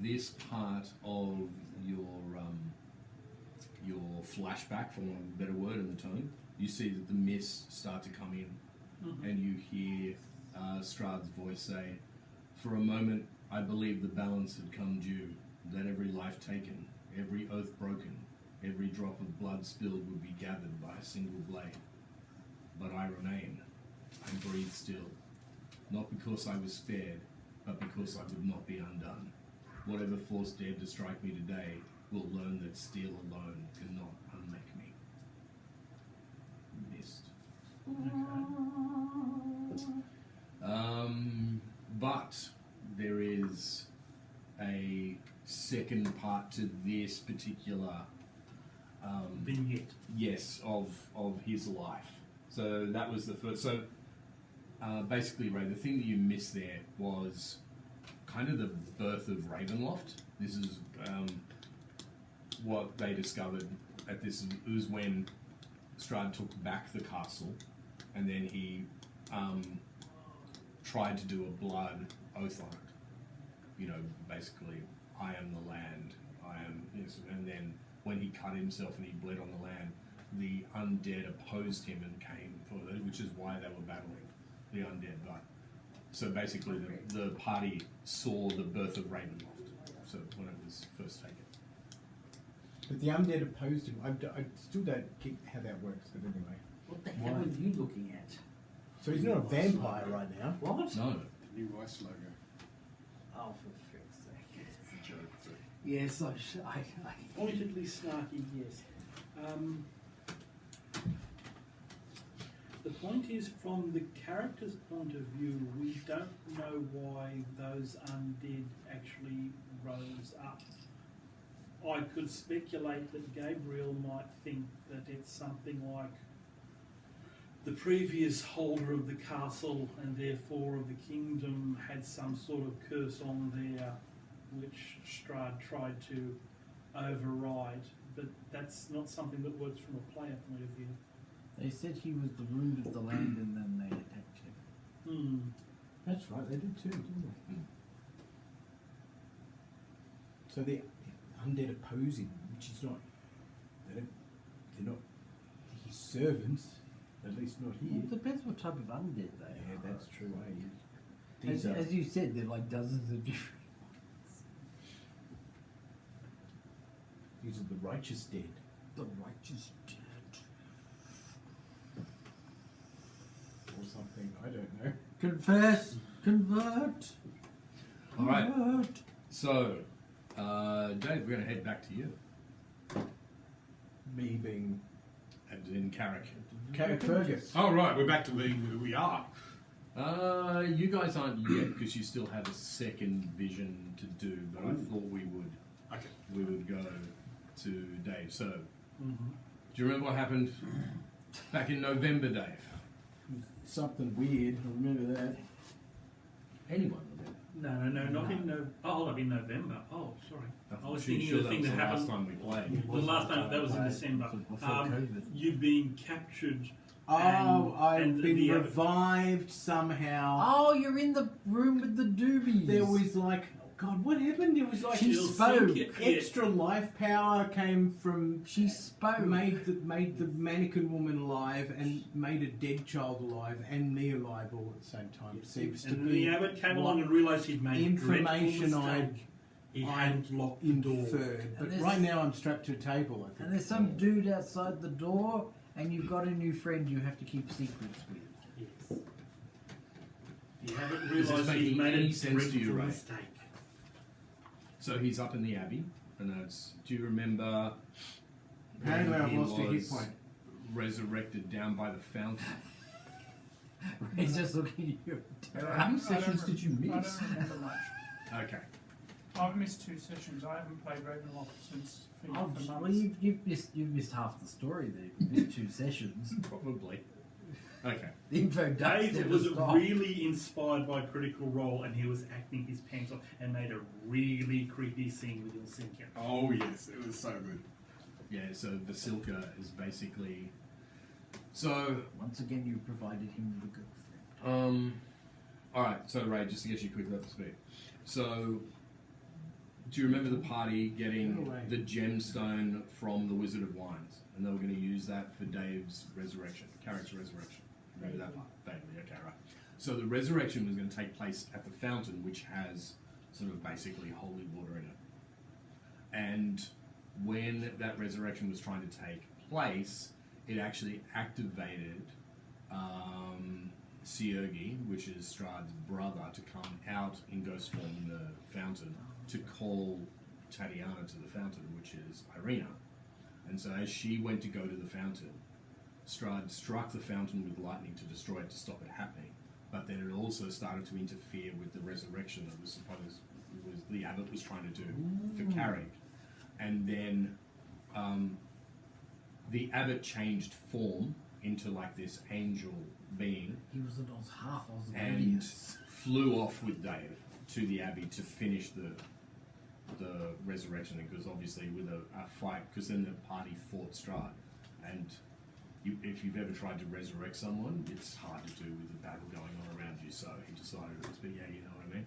this part of your flashback, for want of a better word in the tone, you see that the mists start to come in, and you hear Strahd's voice say, "For a moment, I believed the balance had come due, that every life taken, every oath broken, every drop of blood spilled would be gathered by a single blade. But I remain. I breathe still. Not because I was spared, but because I would not be undone. Whatever force dared to strike me today will learn that steel alone cannot unmake me." Missed. But there is a second part to this particular Vignette. yes of his life. So that was the first. So basically, Ray, the thing that you missed there was kind of the birth of Ravenloft. This is what they discovered at this. It was when Strahd took back the castle, and then he tried to do a blood oath on it. You know, basically, I am the land. I am this, and then when he cut himself and he bled on the land, the undead opposed him and came for it, which is why they were battling the undead. But so basically, the party saw the birth of Ravenloft. So when it was first taken. But the undead opposed him. I still don't get how that works, but anyway. What the hell are you looking at? So he's not a vampire right now. What? No. New Ice logo. Oh, for frick's sake. It's a joke. Yes, I Pointedly snarky, yes. The point is, from the character's point of view, we don't know why those undead actually rose up. I could speculate that Gabriel might think that it's something like the previous holder of the castle and therefore of the kingdom had some sort of curse on there, which Strahd tried to override. But that's not something that works from a player point of view. They said he was the root of the land and then they attacked him. That's right, they did too, didn't they? Mm. So the undead oppose him, which is not. They're not his servants, at least not Well, here. it depends what type of undead they Yeah, are. that's true. Eh? As you said, they're like dozens of different. These are the righteous dead. The righteous dead. Or something, I don't know. Confess, convert. All right. Convert. So, Dave, we're going to head back to you. Me being And in Carrick. Carrick Fergus. Oh, right, we're back to being who we are. You guys aren't yet because you still have a second vision to do, but I thought Okay. we would go to Dave. So, do you remember what happened back in November, Dave? Something weird, I remember that. Anyone remember? No, not in November. Oh, that'd be November. Oh, sorry. I was Pretty thinking of the thing was that the happened. last time we played. The last time that was in Right. December. Before COVID. You'd been captured. Oh, I've and been the- revived somehow. Oh, you're in the room with the doobies. There was like, God, what happened? There was like She She'll spoke. sink it. extra life power came from. She spoke. Made the mannequin woman alive and made a dead child alive and me alive all at the same time. Seems to And be the abbot came along and realised he'd made information a dreadful I'd mistake. He hadn't locked the door. inferred. But there's- right now I'm strapped to a table. I think. And there's some dude outside the door, and you've got a new friend you have to keep secrets with. Yes. You haven't Is this realised he's making made any a sense to you, dreadful Ray? mistake. So he's up in the Abbey, and that's. Do you remember? Apparently when I've he lost a hit was point. Resurrected down by the fountain. He's just looking at you. How many sessions did you I miss? don't remember much. Okay. I've missed 2 sessions. I haven't played Ravenloft since Fever Oh, for well, months. you've missed half the story there. You've missed 2 sessions. Probably. Okay. The info does Dave never was stop. really inspired by Critical Role, and he was acting his pants off and made a really creepy scene with Ilsinka. Oh, yes, it was so good. Yeah. So Vasilka is basically. So Once again, you provided him with a girlfriend. All right. So Ray, just to get you quickly up to speed. So, do you remember the party getting No way. the gemstone from the Wizard of Wines, and they were going to use that for Dave's resurrection, Carrick's resurrection? Remember that part? Vaguely, okay, right. So the resurrection was going to take place at the fountain, which has sort of basically holy water in it. And when that resurrection was trying to take place, it actually activated Siurgi, which is Strahd's brother, to come out in ghost form in the fountain to call Tatiana to the fountain, which is Irina. And so as she went to go to the fountain, Strahd struck the fountain with lightning to destroy it to stop it happening. But then it also started to interfere with the resurrection that was supposed was the abbot was trying to do for Carrick. And then the abbot changed form into like this angel being He was an half and Osmodeus. flew off with Dave to the abbey to finish the resurrection, because obviously with a fight, because then the party fought Strahd, and if you've ever tried to resurrect someone, it's hard to do with the battle going on around you. So he decided it was, but yeah, you know what I mean.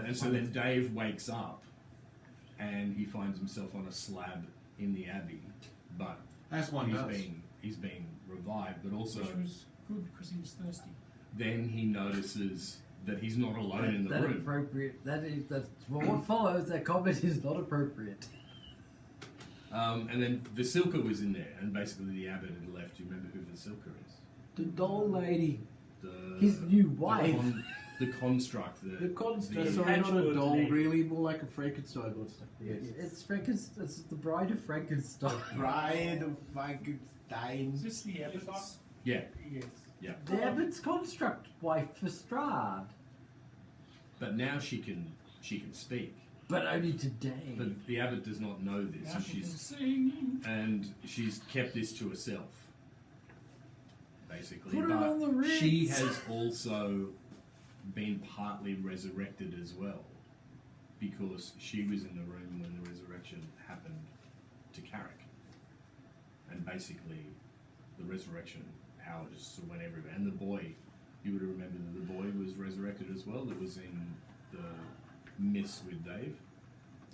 Yeah. And so then Dave wakes up, and he finds himself on a slab in the abbey, but As one does. he's been revived, but also Which was good because he was thirsty. then he notices that he's not alone in the That room. appropriate. That's well, what follows. That comment is not appropriate. And then Vasilka was in there, and basically the abbot had left. Do you remember who Vasilka is? The doll lady. His new wife. The construct. The construct. the- Sorry, not a Patchwork doll, lady. really, more like a Frankenstein monster. Yes. It's Frankenstein. It's the Bride of Frankenstein. Bride of Frankenstein. Is this the abbot's? Yeah, Yes. yeah. The Abbot's construct wife for Strahd, But now she can speak. but only today. But the abbot does not know this, Now and she can she's sing. she's kept this to herself. basically. Put it but on the Ritz. she has also been partly resurrected as well, because she was in the room when the resurrection happened to Carrick. And basically, the resurrection power just sort of went everywhere. And the boy, you would remember that the boy was resurrected as well, that was in the Miss with Dave.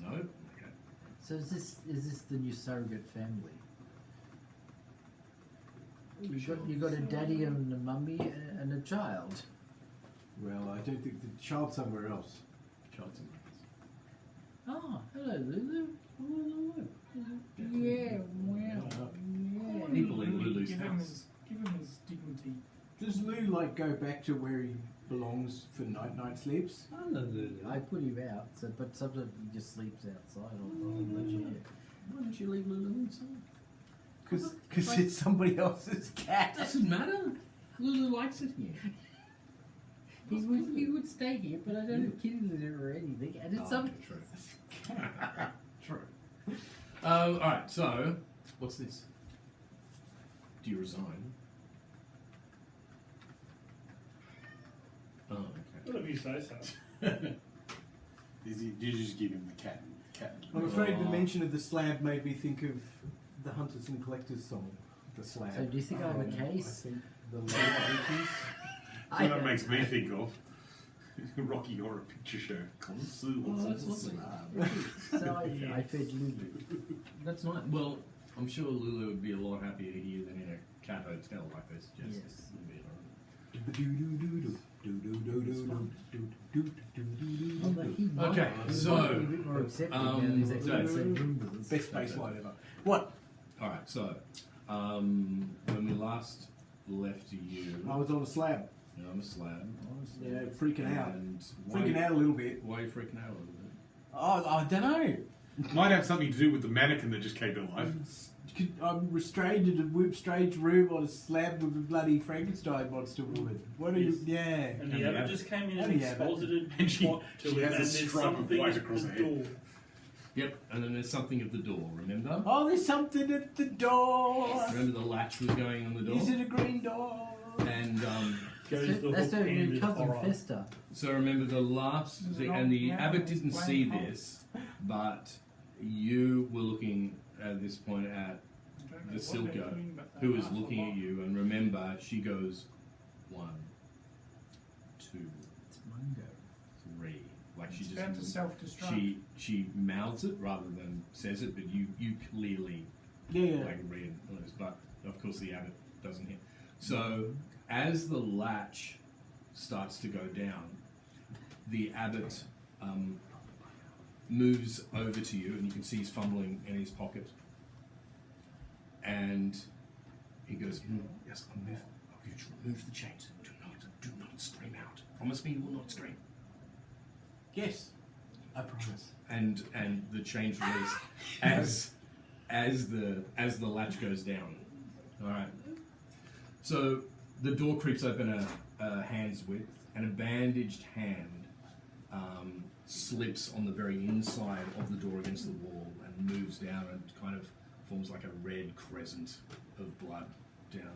No? Okay. So is this the new surrogate family? You got a daddy and a mummy and a child. Well, I don't think the child's somewhere else. Child's in Oh, hello, Lulu. Oh, Lulu. Yeah, wow. Yeah. People in Lulu's give him house. give him his dignity. Does Lou like go back to where he belongs for night sleeps? Hello, Lulu. I put him out, so but sometimes he just sleeps outside on the chair. Why don't you leave Lulu inside? Because it's somebody else's cat. Doesn't matter. Lulu likes it here. He would stay here, but I don't have kitty litter or anything. And it's some. True. True. Alright, so, what's this? Do you resign? Oh, okay. Whatever you say, so. You just give him the cat. I'm afraid the mention of the slab made me think of the Hunters and Collectors song, The Slab. So do you think I have a case? I think the late 80s. That's what that makes me think of. Rocky Horror Picture Show. Consu. Oh, that's lovely. So I fed Lulu. That's nice. Well, I'm sure Lulu would be a lot happier here than in a cat hotel like this. Yes. Although he might Okay, be so, a bit more accepting now that he's actually so- said Wimbledon's. Best bass line ever. What? Alright, so, when we last left you, I was on a slab. you're on a slab. Yeah, freaking out. And Freaking out a little bit. Why are you freaking out a little bit? Oh, I don't know. Might have something to do with the mannequin that just came to life. I'm restrained in a strange room on a slab with a bloody Frankenstein monster woman. What are you? Yeah. And the And the Abbot Abbot. just came in And and the Abbot. exposited And she- what to she it, has a and there's stripe of something white at across the her head. door. Yep, and then there's something at the door, remember? Oh, there's something at the door. Remember the latch was going on the door? Is it a green door? And Goes the That's hook their new handed cousin horror. Festa. so remember the last, and the abbot didn't see this, but you were looking at this point at Vasilka, who is looking at you, and remember, she goes 1, 2, It's Mungo. 3. Like she It's just about to self-destruct. she mouths it rather than says it, but you clearly Yeah. like read this, but of course the abbot doesn't hear. So as the latch starts to go down, the abbot moves over to you, and you can see he's fumbling in his pocket, and he goes, "Yes, I'll move. Remove the chains. Do not scream out. Promise me you will not scream." Yes. I promise. And the chains release as the latch goes down. All right. So the door creeps open a hand's width, and a bandaged hand slips on the very inside of the door against the wall and moves down and kind of forms like a red crescent of blood down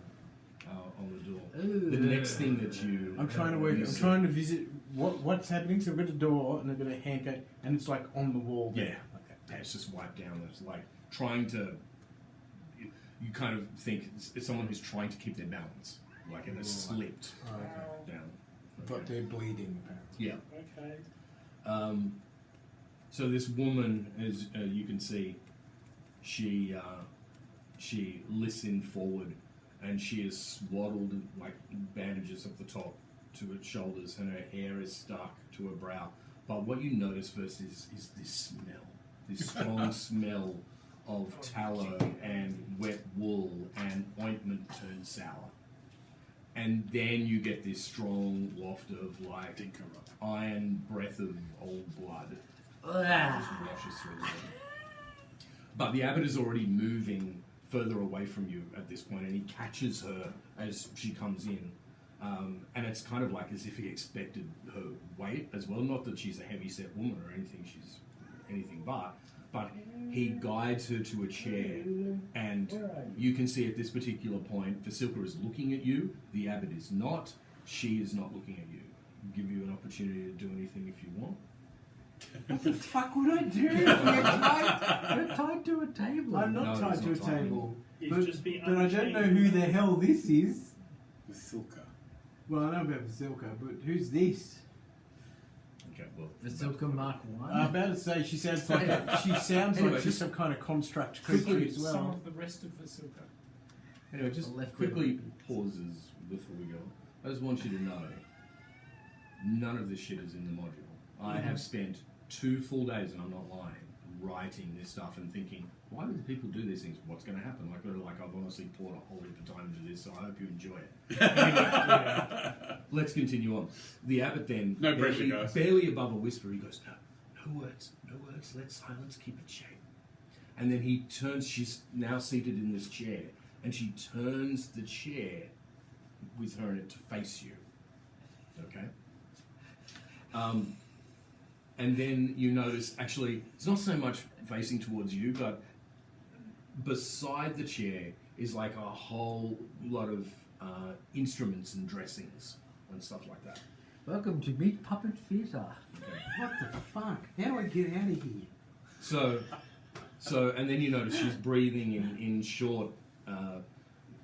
on the door. Ooh. The next thing that you I'm trying to work. you I'm see- trying to visit what's happening. So I've got a door and I've got a hand, and it's like on the wall. Yeah. Okay. Yeah, it's just wiped down. It's like trying to. You kind of think it's someone who's trying to keep their balance, like and it's slipped Okay. down. But they're bleeding apparently. Yeah. Okay. So this woman, as you can see, she listened forward, and she is swaddled in, like bandages up the top to her shoulders, and her hair is stuck to her brow. But what you notice first is this smell, this strong smell of tallow and wet wool and ointment turned sour. And then you get this strong waft of like iron breath of old blood just washes through the room. But the abbot is already moving further away from you at this point, and he catches her as she comes in. And it's kind of like as if he expected her weight as well. Not that she's a heavy-set woman or anything, she's anything but but he guides her to a chair, and Where are you can see at this particular point, Vasilka is looking at you, the abbot is not, she is not looking at you. Give you an opportunity to do anything if you want. What the fuck would I do? You're tied to a table. I'm not No, tied it's to a not tied. table. He's But, just been but I don't know who unchained. the hell this is. Vasilka. Well, I know about Vasilka, but who's this? Okay, well. Vasilka Mark One. I'm about to say she sounds like Anyway, she's just some kind of construct quickly- creature as Some well. of the rest of Vasilka. Anyway, just Left quickly hand. pauses before we go. I just want you to know, none of this shit is in the module. I have spent 2 full days, and I'm not lying, writing this stuff and thinking, why do the people do these things? What's going to happen? I've honestly poured a whole heap of time into this, so I hope you enjoy it. Anyway, let's continue on. The abbot then, No pressure, guys. barely above a whisper, he goes, no words, let silence keep its shape. And then he turns, she's now seated in this chair, and she turns the chair with her in it to face you. Okay? And then you notice, actually, it's not so much facing towards you, but beside the chair is like a whole lot of instruments and dressings and stuff like that. Welcome to Meat Puppet Theatre. What the fuck? How do I get out of here? So, and then you notice she's breathing in short,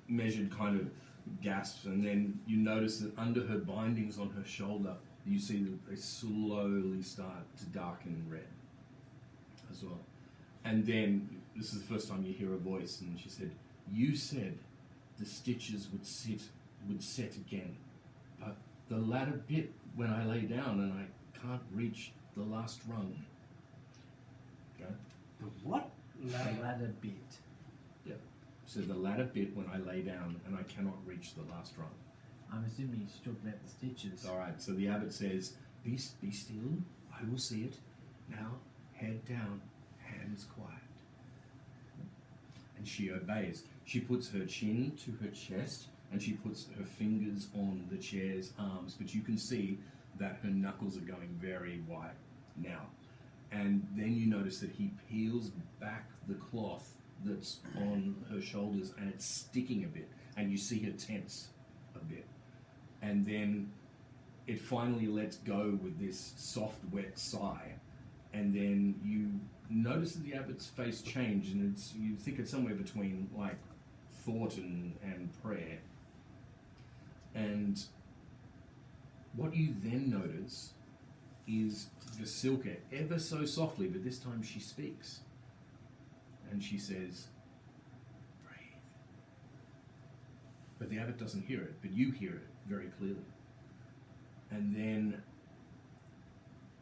measured kind of gasps, and then you notice that under her bindings on her shoulder, you see that they slowly start to darken red as well. And then, this is the first time you hear a voice, and she said, "You said the stitches would set again, but the latter bit when I lay down and I can't reach the last rung." Okay? The what? The ladder bit. Yeah. So the latter bit when I lay down and I cannot reach the last rung. I'm assuming she's talking about the stitches. All right. So the abbot says, "Be still. I will see it. Now, head down, hands quiet." And she obeys. She puts her chin to her chest and she puts her fingers on the chair's arms, but you can see that her knuckles are going very white now. And then you notice that he peels back the cloth that's on her shoulders and it's sticking a bit, and you see her tense a bit. And then it finally lets go with this soft, wet sigh, and then you notice that the abbot's face changed, and you think it's somewhere between like thought and prayer. And what you then notice is Vasilka, ever so softly, but this time she speaks. And she says, "Breathe." But the abbot doesn't hear it, but you hear it very clearly. And then,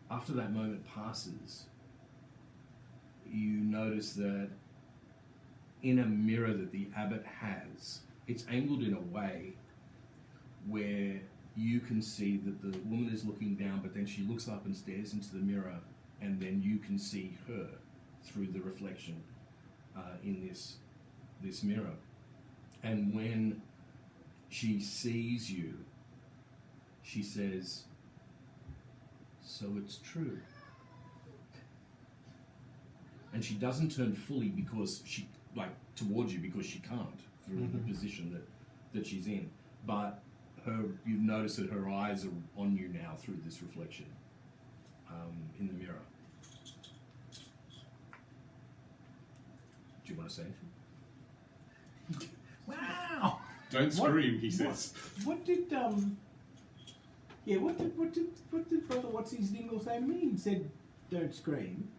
after that moment passes, you notice that in a mirror that the abbot has, it's angled in a way where you can see that the woman is looking down, but then she looks up and stares into the mirror, and then you can see her through the reflection in this mirror. And when she sees you, she says, "So it's true." And she doesn't turn fully because she, like, towards you, because she can't through the position that she's in. But you notice that her eyes are on you now through this reflection in the mirror. Do you want to say anything? Wow! Don't scream, he says. What did what did Brother What's His Dingle say to me? He said, "Don't scream."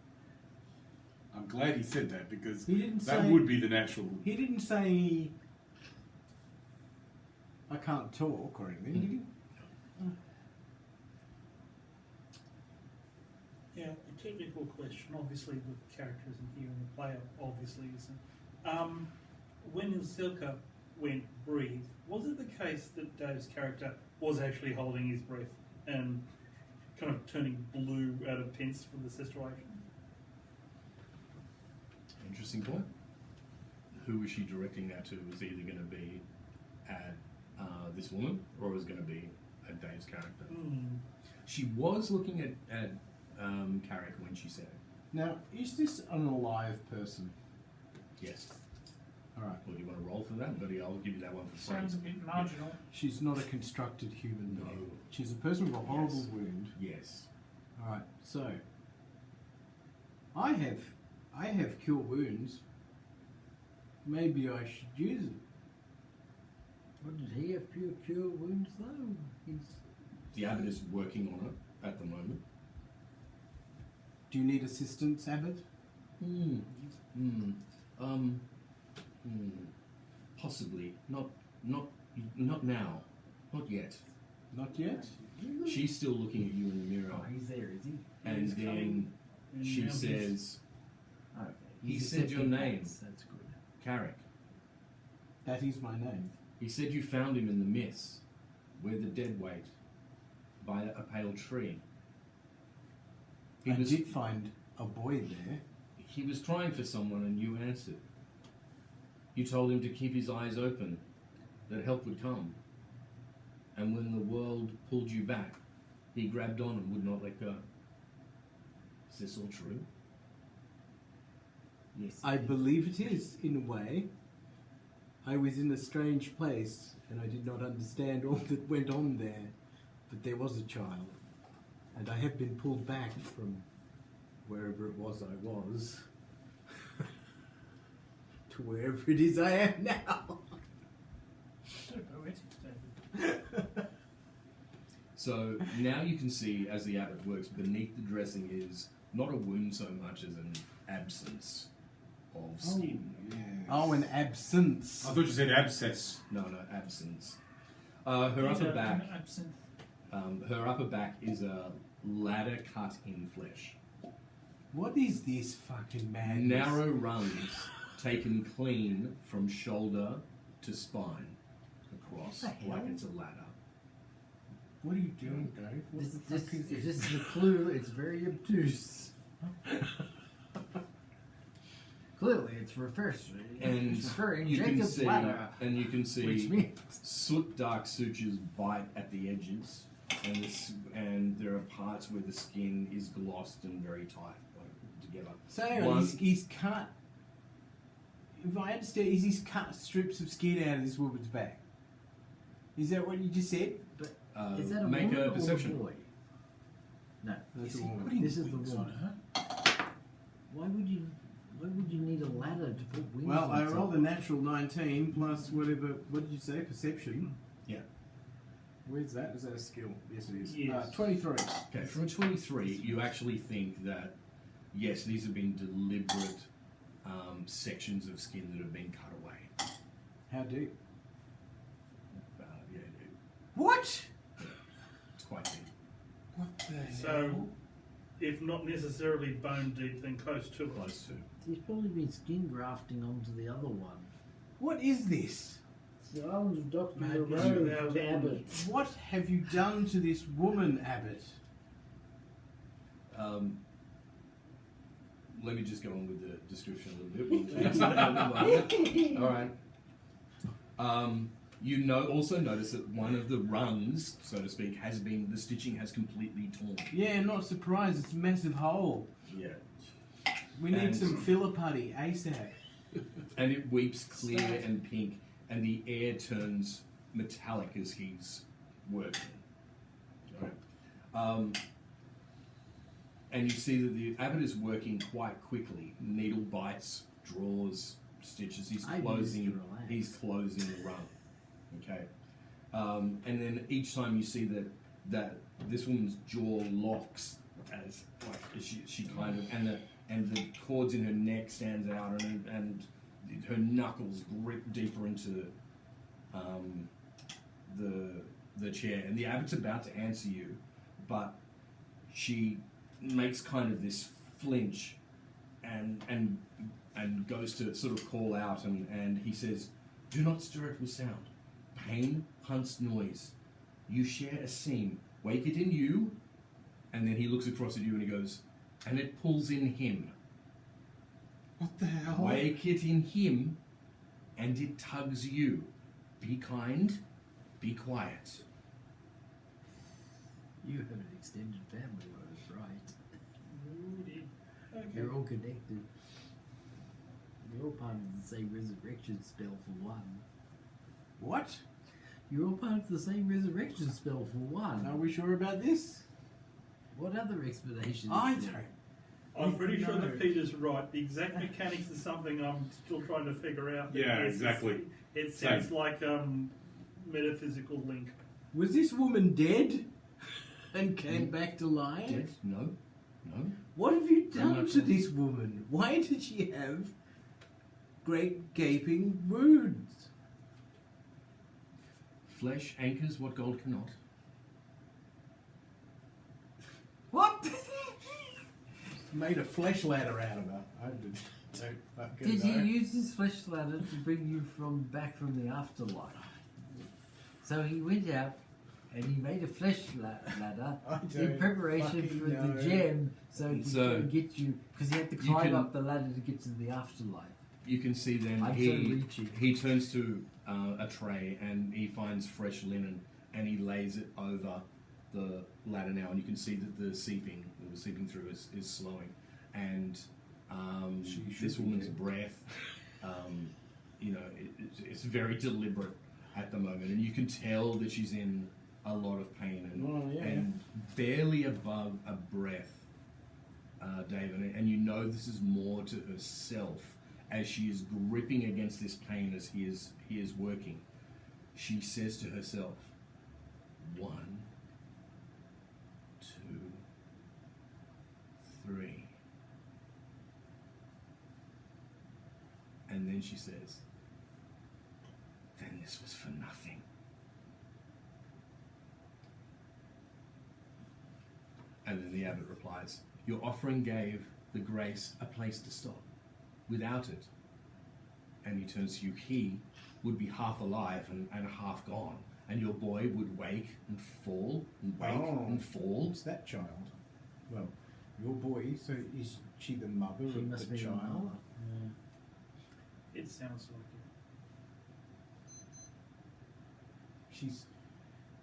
I'm glad he said that, because He didn't that say- would be the natural. He didn't say I can't talk or anything. He didn't. Yeah, a technical question. Obviously, the character isn't here, and the player obviously isn't. When Vasilka went breathe, was it the case that Dave's character was actually holding his breath and kind of turning blue out of tense for the situation? Interesting point. Who was she directing that to? Was either going to be at this woman, or was going to be at Dave's character? She was looking at Carrick when she said it. Now, is this an alive person? Yes. All right. Well, do you want to roll for that? But I'll give you that one for free. Sounds a bit marginal. She's not a constructed human No. being. She's a person with a horrible Yes. wound. Yes. All right. So, I have cure wounds. Maybe I should use it. What did he have cure wounds though? He's The abbot is working on it at the moment. Do you need assistance, Abbot? Possibly. Not now. Not yet. Not yet. She's still looking at you in the mirror. oh, he's there, is he? And He's then coming, and she now he's- says, Okay. He He's said your accepting name. thanks, That's good. Carrick. That is my name. He said you found him in the mist, where the dead wait, by a pale tree. I did find a boy there. He was crying for someone and you answered. You told him to keep his eyes open, that help would come. And when the world pulled you back, he grabbed on and would not let go. Is this all true? Yes. I believe it is, in a way. I was in a strange place, and I did not understand all that went on there. But there was a child, and I have been pulled back from wherever it was I was to wherever it is I am now. So poetic, David. So now you can see, as the abbot works, beneath the dressing is not a wound so much as an absence of skin. Oh, an absence. I thought you said abscess. No, absence. Her upper Peter, back. an absinthe. Her upper back is a ladder cut in flesh. What is this fucking madness? Narrow rungs taken clean from shoulder to spine across What the like hell? it's a ladder. What are you doing, Dave? What This, the this, fuck is if this? this is a clue, it's very obtuse. Clearly, it's And referring you can Jacob's see, ladder, and you can which see means soot dark sutures bite at the edges, and there are parts where the skin is glossed and very tight together. So hang on, One- he's cut. If I understand, he's cut strips of skin out of this woman's back. Is that what you just said? is that a Make woman a or perception. a boy? No, That's Is a he woman. putting this is the wings on woman. her. Why would you? Why would you need a ladder to put wings Well, on? I rolled a something? natural 19 plus whatever. What did you say? Perception. Yeah. Where's that? Is that a skill? Yes, it is. Yes. 23. Okay, from a 23, you actually think that, yes, these have been deliberate sections of skin that have been cut away. How deep? Yeah, dude. What? It's quite deep. What the So, if not necessarily bone deep, then close to it. Close to. He's probably been skin grafting onto the other one. What is this? It's the island of Dr. Madness Moreau without from end. Abbott. What have you done to this woman, Abbott? Let me just go on with the description a little bit. All right. You also notice that one of the rungs, so to speak, the stitching has completely torn. Yeah, not surprised. It's a massive hole. Yeah. We need And- some filler putty ASAP. And it weeps clear and pink, and the air turns metallic as he's working. Right. And you see that the abbot is working quite quickly. Needle bites, draws, stitches. He's I closing. used to relax. He's closing the rung. Okay. And then each time you see that this woman's jaw locks as like she kind of and the cords in her neck stands out and her knuckles grip deeper into the chair, and the abbot's about to answer you, but she makes kind of this flinch and goes to sort of call out, and he says, "Do not stir it with sound. Pain hunts noise. You share a seam. Wake it in you." And then he looks across at you and he goes, "And it pulls in him. What the hell? Wake it in him, and it tugs you. Be kind, be quiet." You have an extended family, I was right. You're all connected. You're all part of the same resurrection spell for one. What? You're all part of the same resurrection spell for one. Are we sure about this? What other explanation? I is there? don't. I'm pretty sure No. that Peter's right. The exact mechanics is something I'm still trying to figure out. but Yeah, yes, exactly. It sounds Same. like metaphysical link. Was this woman dead and came back to life? Dead? No. No. What have you Very done much to so. this woman? Why did she have great gaping wounds? Flesh anchors what gold cannot. What? Made a flesh ladder out of her. I don't fucking Did know. he use his flesh ladder to bring you back from the afterlife? So he went out and he made a flesh ladder I in don't preparation fucking for know. the gem, so he So, could get you because he had to you climb can- up the ladder to get to the afterlife. You can see then I'm so he reaching. he turns to a tray and he finds fresh linen and he lays it over the ladder now, and you can see that the seeping through is slowing, and She should this be woman's dead. breath, it's very deliberate at the moment, and you can tell that she's in a lot of pain and, Oh, yeah. and barely above a breath, David, and you know this is more to herself as she is gripping against this pain as he is working. She says to herself, 1, 2, 3. And then she says, then this was for nothing. And then the abbot replies, your offering gave the grace a place to stop. Without it, and he turns to you, he would be half alive and half gone. And your boy would wake and fall and wake Oh. and fall. What's that child? Well, your boy, so is she the mother She of must the be your child? mother. It sounds like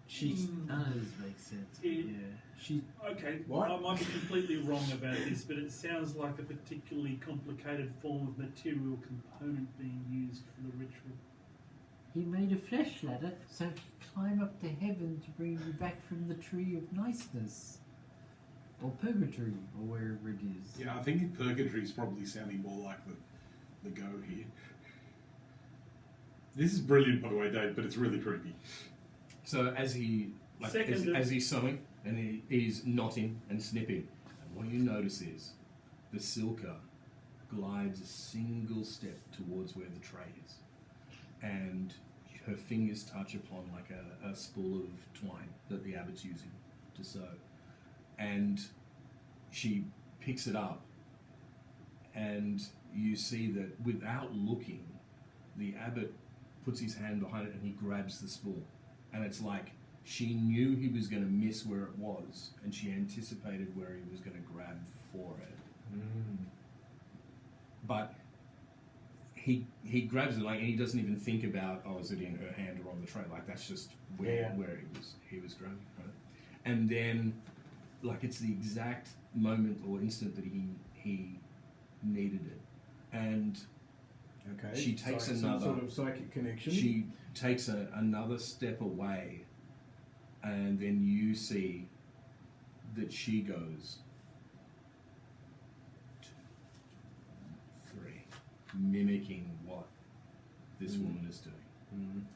She's None of this makes sense. It- Yeah. she it. Okay, What? I might be completely wrong about this, but it sounds like a particularly complicated form of material component being used for the ritual. He made a flesh ladder so he could climb up to heaven to bring you back from the tree of niceness. Or purgatory, or wherever it is. Yeah, I think purgatory is probably sounding more like the go here. This is brilliant, by the way, Dave, but it's really creepy. So as he as he's sewing and he's knotting and snipping, and what you notice is the silker glides a single step towards where the tray is, and her fingers touch upon like a spool of twine that the abbot's using to sew, and she picks it up, and you see that without looking, the abbot puts his hand behind it and he grabs the spool. And it's like she knew he was going to miss where it was, and she anticipated where he was going to grab for it. But he grabs it and he doesn't even think about, oh, is it in her hand or on the tray? Like that's just where he was grabbing, right? And then like it's the exact moment or instant that he needed it, and okay. She takes some another- sort of psychic connection. she takes another step away, and then you see that she goes 2, 3, mimicking what this woman is doing.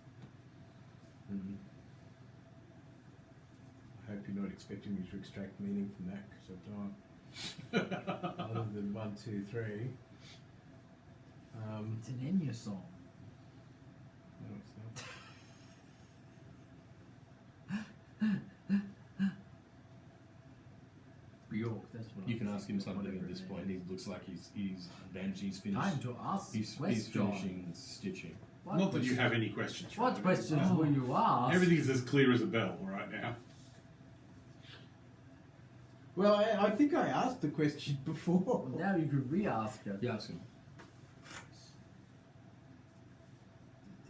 I hope you're not expecting me to extract meaning from that, because I don't. Other than 1, 2, 3. It's an Enya song. No, it's not. Bjork, that's what You I'm can ask him thinking, something whatever at this his point. name He looks like he's bandaged. He's is. finished. Time to ask He's questions. finishing stitching. What Not that you questions- have any questions. What right? questions will you ask? Everything's as clear as a bell right now. Well, I think I asked the question before. Well, now you could re-ask her. Yeah, ask him.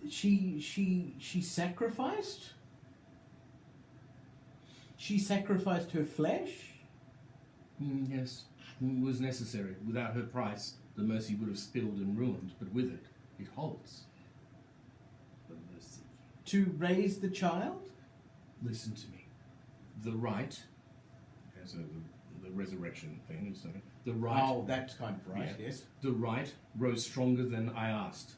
She sacrificed? She sacrificed her flesh? Yes. was necessary. Without her price, the mercy would have spilled and ruined, but with it, it holds. The mercy. To raise the child? Listen to me. The right, as the resurrection thing, so the right. Oh, that's kind of right, Yeah. yes. The right rose stronger than I asked.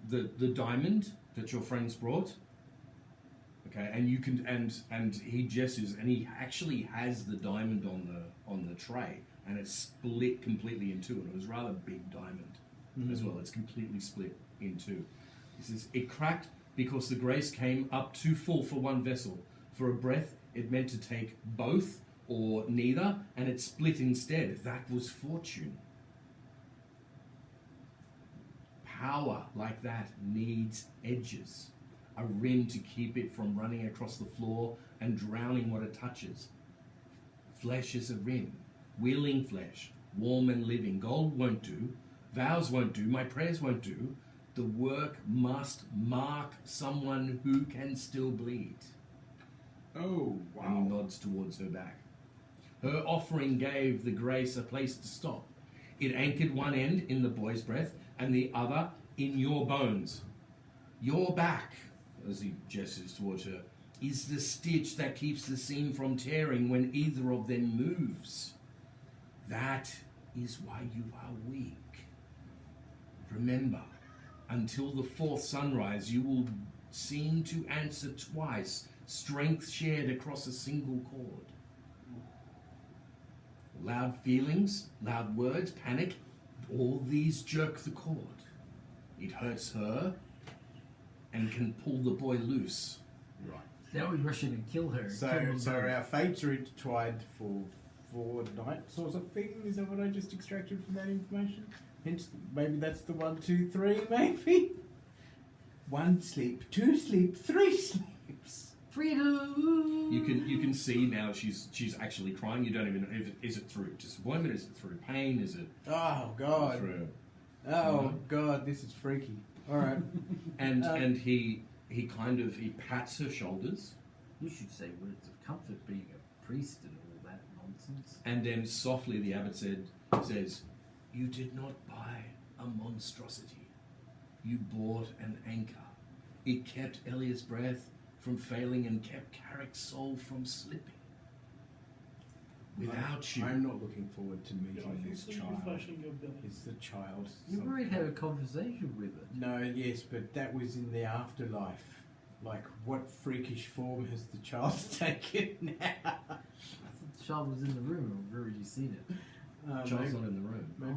The diamond that your friends brought. Okay, and you can and he gestures, and he actually has the diamond on the tray, and it's split completely in two, and it was rather big diamond as well. It's completely split in two. He says it cracked because the grace came up too full for one vessel. For a breath, it meant to take both or neither, and it split instead. That was fortune. Power like that needs edges. A rim to keep it from running across the floor and drowning what it touches. Flesh is a rim. Willing flesh. Warm and living. Gold won't do. Vows won't do. My prayers won't do. The work must mark someone who can still bleed. Oh, And he wow. nods towards her back. Her offering gave the grace a place to stop. It anchored one end in the boy's breath and the other in your bones. Your back, as he gestures towards her, is the stitch that keeps the seam from tearing when either of them moves. That is why you are weak. Remember, until the fourth sunrise, you will seem to answer twice, strength shared across a single chord. Loud feelings, loud words, panic, all these jerk the cord. It hurts her and can pull the boy loose. Right. Now we rush in and kill her. and kill So, them so both. our fates are intertwined for nights or something? Is that what I just extracted from that information? Hence, maybe that's the 1, 2, 3, maybe? 1 sleep, 2 sleep, 3 sleeps. Freedom! You can see now she's actually crying. You don't even know if is it through disappointment, is it through pain, is it Oh, God. through Oh, God, this is freaky. All right. and he pats her shoulders You should say words of comfort being a priest and all that nonsense. and then softly the abbot says, "You did not buy a monstrosity. You bought an anchor. It kept Elia's breath from failing and kept Carrick's soul from slipping. Without you, I'm not looking forward to meeting I can this see you child. flashing your belly. Is the child You something? already had a conversation with it. No, yes, but that was in the afterlife. Like, what freakish form has the child taken now? I thought the child was in the room and we've already seen it. the child's maybe, not in the room. maybe.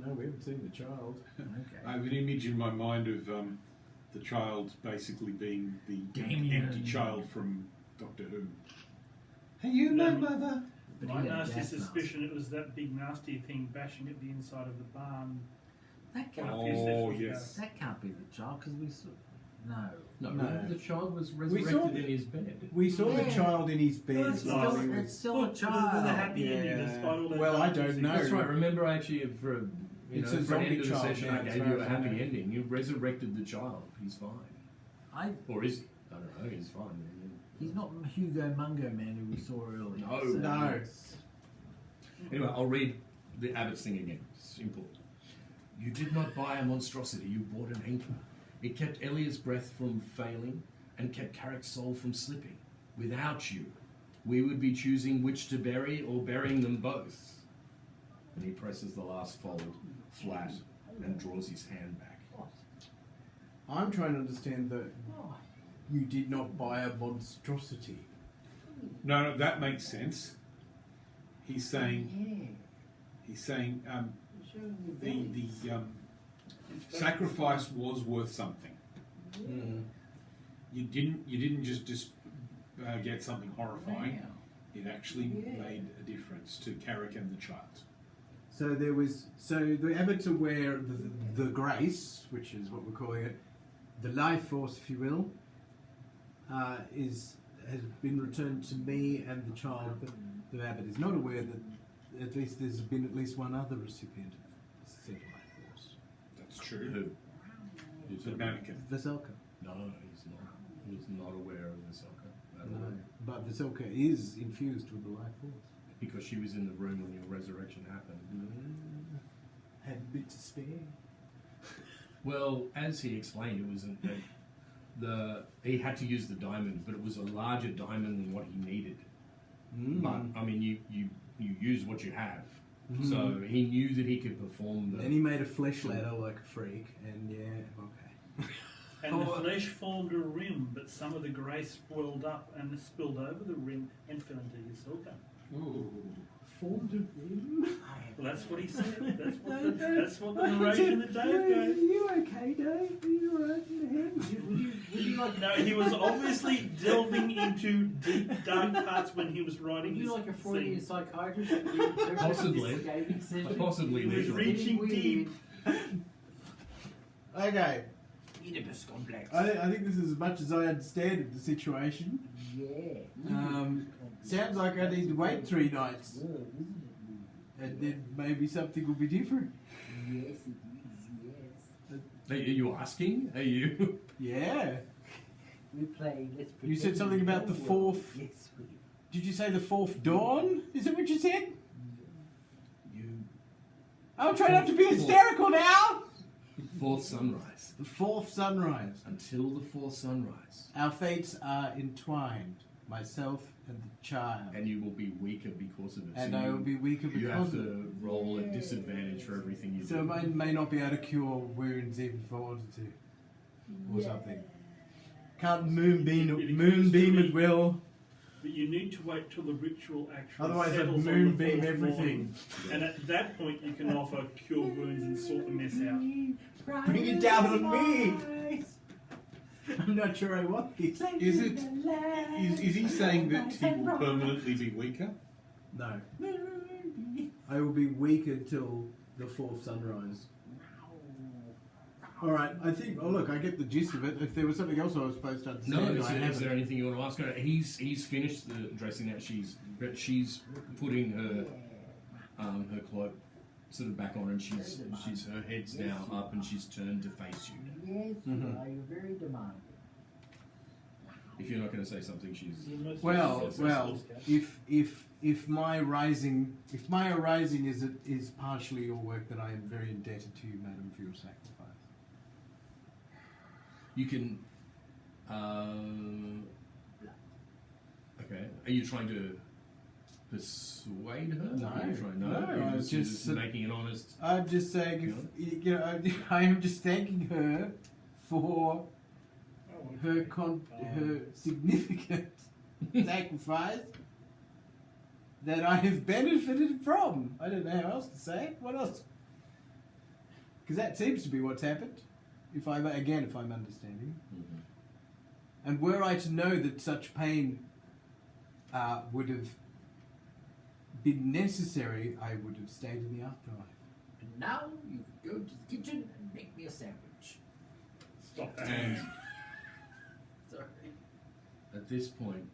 No, we haven't seen the child. Okay. I have an image in my mind of the child basically being the Damien. empty child from Doctor Who. Are you my mother? But My he had a nasty gas mask. suspicion it was that big nasty thing bashing at the inside of the barn. That can't, a few Oh, sessions yes. that can't be the child because we saw. No. No, the child was We saw resurrected the- in his bed. We saw the Yeah. child in his bed. Well, it's while still- he It's was- still Well, a the child. happy ending despite all that Well, I darkness don't exists. know. That's right. Remember, actually, for a, It's for a an zombie end of the child session, now, I as gave far you a as I happy know. ending. You resurrected the child. He's fine, I. or is he? I don't know. He's fine. He's not Hugo Mungo man who we saw earlier. No. so No. it's- Anyway, I'll read the abbot's thing again. Simple. You did not buy a monstrosity, you bought an anchor. It kept Elia's breath from failing and kept Carrick's soul from slipping. Without you, we would be choosing which to bury or burying them both. And he presses the last fold flat and draws his hand back. I'm trying to understand that you did not buy a monstrosity. No, that makes sense. He's saying the sacrifice was worth something. You didn't just get something horrifying. It actually made a difference to Carrick and the child. So there was. So the abbot's aware of the grace, which is what we're calling it, the life force, if you will, has been returned to me and the child. But the abbot is not aware that at least there's been at least one other recipient of said life force. That's true. Who? The mannequin. Veselka. No, he's not. He's not aware of the soccer at No, all. but Veselka is infused with the life force. because she was in the room when your resurrection happened. Had a bit to spare. Well, as he explained, it wasn't that he had to use the diamond, but it was a larger diamond than what he needed. But I mean, you use what you have, so he knew that he could perform the. Then he made a flesh ladder like a freak, and yeah, okay. And the flesh formed a rim, but some of the grey swelled up and spilled over the rim and fell into your silver. Formed a rim. Well, that's what he said. That's what the narration that Dave Are gave. you okay, Dave? Are you alright in the head? Would you like No, he was obviously delving into deep, dark parts when he was writing Would his you like a Freudian scene. psychiatrist? that you interpret Possibly. this gaming session? Possibly He was legally. reaching Weird. deep. Okay. Oedipus complex. I think this is as much as I understand of the situation. Yeah. Sounds like I need to wait 3 nights, and then maybe something will be different. Yes, it is, yes. Are you asking? Are you? Yeah. We play, let's You said pretend something we about the know fourth- what- Yes, we Did you say the 4th dawn? Is that what you said? You I'm trying not to be hysterical now. fourth sunrise. The 4th sunrise. Until the fourth sunrise, Our fates are entwined. Myself and the child. and you will be weaker because of it. And So I you- will be weaker You because have of it. to roll at disadvantage for everything you So do. I may not be able to cure wounds even if I wanted to. Or something. Can't moonbeam at will. But you need to wait till the ritual actually Otherwise I'd settles on moonbeam the fourth everything. morning. And at that point you can offer cure wounds and sort the mess out. Bring it down on me! I'm not sure I want this. Is he saying that he will permanently be weaker? No. I will be weaker till the 4th sunrise. Alright, I think, oh look, I get the gist of it. If there was something else I was supposed to No, understand, is, I there, is haven't. there anything you want to ask her? He's finished the dressing that she's putting her cloak sort of back on, and she's her head's now up and she's turned to face you. Yes, Mhm. you are. You're very demanding. If you're not going to say something, she's Well, if my arising is partially your work, then I am very indebted to you, madam, for your sacrifice. you can. Okay, are you trying to persuade her? No, Are you trying, no, you're I was you're just- making an honest. I'm just saying, if you know, I am just thanking her for her significant sacrifice that I have benefited from. I don't know how else to say it. What else? Because that seems to be what's happened. If I'm understanding. Mhm. And were I to know that such pain would have been necessary, I would have stayed in the afterlife. And now you go to the kitchen and make me a sandwich. Stop that. And Sorry. at this point,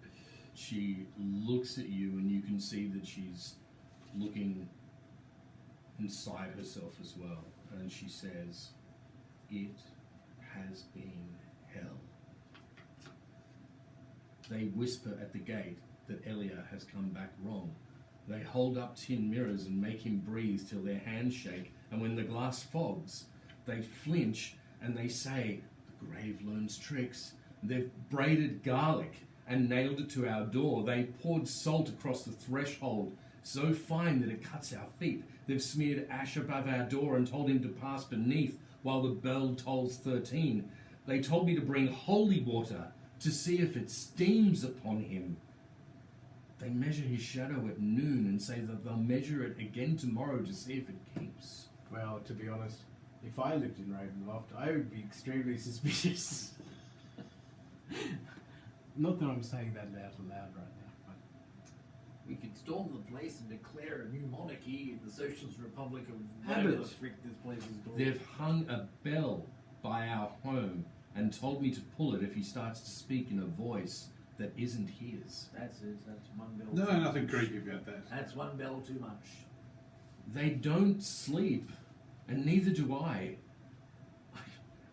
she looks at you, and you can see that she's looking inside herself as well. And she says, "It has been hell." They whisper at the gate that Elia has come back wrong. They hold up tin mirrors and make him breathe till their hands shake, and when the glass fogs, they flinch and they say, "The grave learns tricks." They've braided garlic and nailed it to our door. They poured salt across the threshold, so fine that it cuts our feet. They've smeared ash above our door and told him to pass beneath while the bell tolls 13. They told me to bring holy water to see if it steams upon him. They measure his shadow at noon and say that they'll measure it again tomorrow to see if it keeps. Well, to be honest, if I lived in Ravenloft, I would be extremely suspicious. Not that I'm saying that out loud right now, but We could storm the place and declare a new monarchy in the Socialist Republic of Abbott. whatever the frick this place is called. They've hung a bell by our home and told me to pull it if he starts to speak in a voice that isn't his. That's it. That's one bell. No, too much. nothing creepy about that. That's one bell too much. They don't sleep, and neither do I.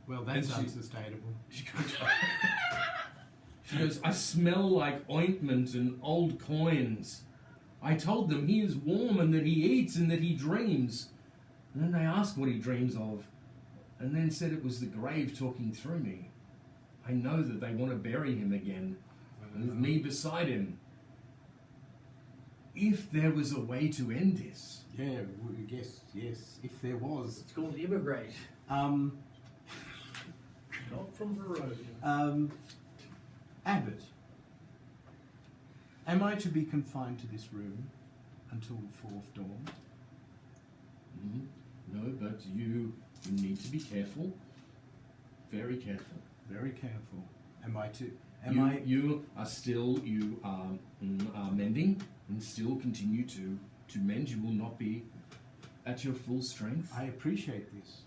well, that's And she- unsustainable. She goes, "I smell like ointment and old coins." I told them he is warm and that he eats and that he dreams. And then they asked what he dreams of, and then said it was the grave talking through me. I know that they want to bury him again, with me beside him. If there was a way to end this. Yeah, yes, if there was. It's called immigrate. Not from Barovia. Abbott, am I to be confined to this room until fourth dawn? Mhm. No, but you need to be careful. Very careful. Very careful. Am I to? You are mending and still continue to mend. You will not be at your full strength. I appreciate this.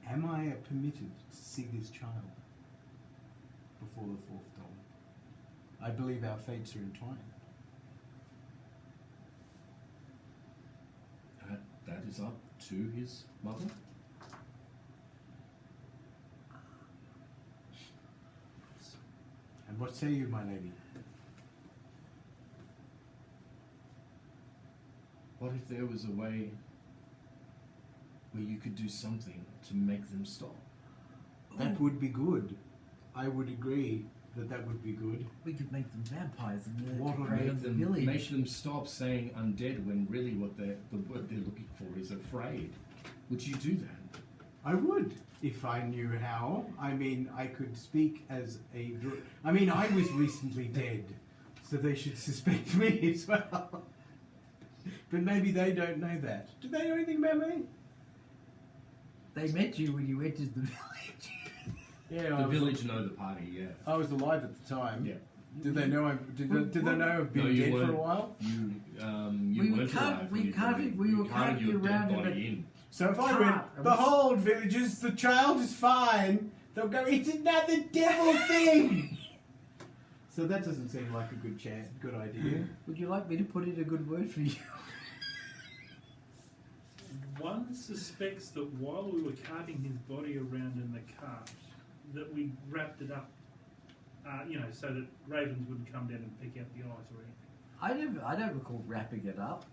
Am I permitted to see this child before the fourth dawn? I believe our fates are entwined. That is up to his mother. And what say you, my lady? What if there was a way where you could do something to make them stop? That would be good. I would agree that would be good. We could make them vampires and What would prey make on the Them, village. make them stop saying undead when really the word they're looking for is afraid. Would you do that? I would, if I knew how. I mean, I could speak as a... I mean, I was recently dead, so they should suspect me as well. But maybe they don't know that. Do they know anything about me? They met you when you entered the village. Yeah, The village know the party, yeah. I was alive at the time. Yeah. Did they know? Did they know I've been No, you dead for a weren't. while? You We weren't alive. we when you carted- we were carted carting your you around dead in body a- in. So if I Cat, went, I was- behold, villagers, the child is fine, they'll go, it's another devil thing. So that doesn't seem like a good idea. Would you like me to put in a good word for you? One suspects that while we were carting his body around in the cart, that we wrapped it up, so that ravens wouldn't come down and pick out the eyes or anything. I don't recall wrapping it up.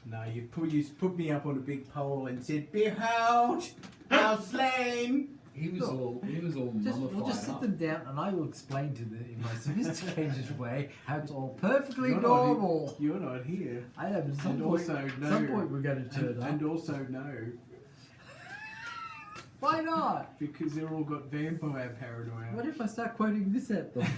No, you put me up on a big pole and said, behold, our slain. He was Look, all We'll mummified just sit up. them down and I will explain to them in my sophisticated way how it's all perfectly You're not normal. You're not here. I know, but at some And point, also no. some point we're going to turn up. And also no, Why not? because they're all got vampire paranoia. What if I start quoting this at them?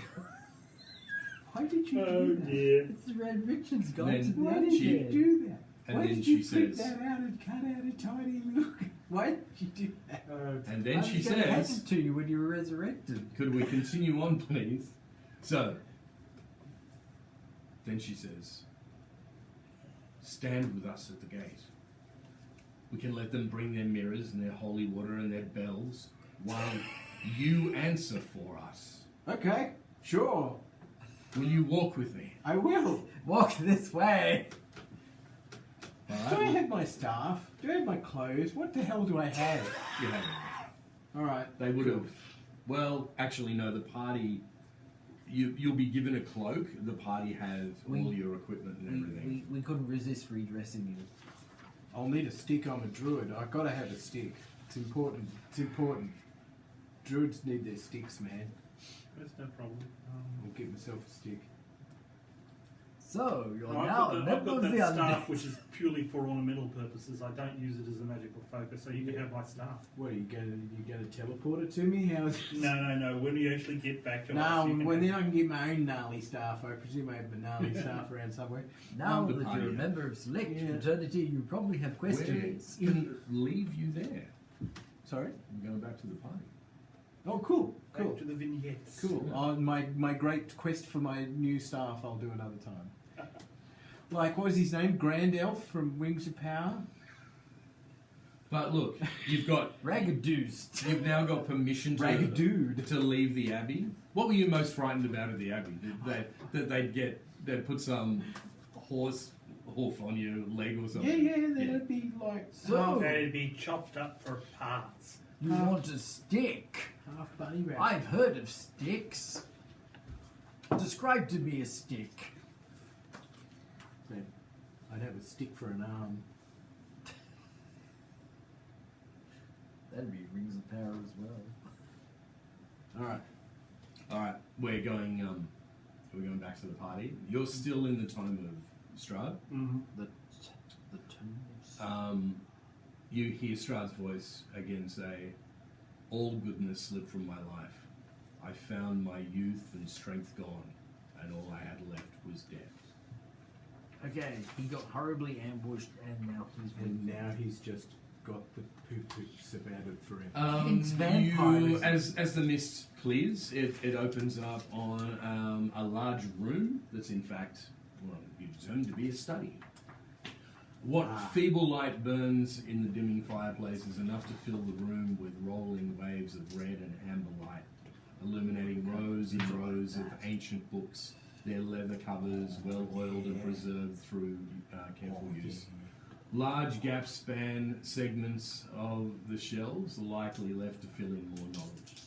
Why did you Oh do that? dear. It's Red Richard's And Guide then to the Why did you Undead. do that? And Why then did she you print says- that out and cut out a tiny little... Why did you do that? And then she I was gonna hand says, it to you when you were resurrected. could we continue on, please? So, then she says, stand with us at the gate. We can let them bring their mirrors and their holy water and their bells while you answer for us. Okay, sure, Will you walk with me? I will. Walk this way. Do I have my staff? Do I have my clothes? What the hell do I have? You have it. Alright. They would have. Well, actually, no. The party. You'll be given a cloak. The party have all your equipment and everything. We couldn't resist redressing you. I'll need a stick. I'm a druid. I've got to have a stick. It's important. It's important. Druids need their sticks, man. That's no problem. I'll get myself a stick. So, you're I've now got, a I've member got of that the staff undead. which is purely for ornamental purposes. I don't use it as a magical focus, so you can have my staff. What are you gonna teleport it to me? How's No. When we actually get back to No, us, you can well have then I can get my own gnarly staff. I presume I have a gnarly staff around somewhere. Now the that party. you're a member of Select Yeah. Fraternity, you probably have questions. Where can leave you there? Sorry? I'm going back to the party. Oh, cool, back cool, to the vignettes. cool. On my great quest for my new staff, I'll do another time. Like, what was his name? Grand Elf from Wings of Power? But look, you've Ragadoosed. now got permission Ragadude. to leave the abbey. What were you most frightened about at the abbey? That they'd put some hoof on your leg or something. Yeah, that'd be like So- They'd be chopped up for parts. You want a stick? half bunny rabbit. I've heard of sticks. Describe to me a stick. I'd have a stick for an arm. That'd be rings of power as well. All right. We're going back to the party. You're still in the tome of Strahd. Mm-hmm. The tombs. You hear Strahd's voice again say, "All goodness slipped from my life. I found my youth and strength gone, and all I had left was death." Okay, he got horribly ambushed, and now he's And been. now he's just got the poo-poops about it forever. It's vampires. As the mist clears, it opens up on a large room that's in fact, well, you determined to be a study. What feeble light burns in the dimming fireplace is enough to fill the room with rolling waves of red and amber light, illuminating rows and rows of ancient books, their leather covers well oiled and preserved through careful use. Large gaps span segments of the shelves, likely left to fill in more knowledge.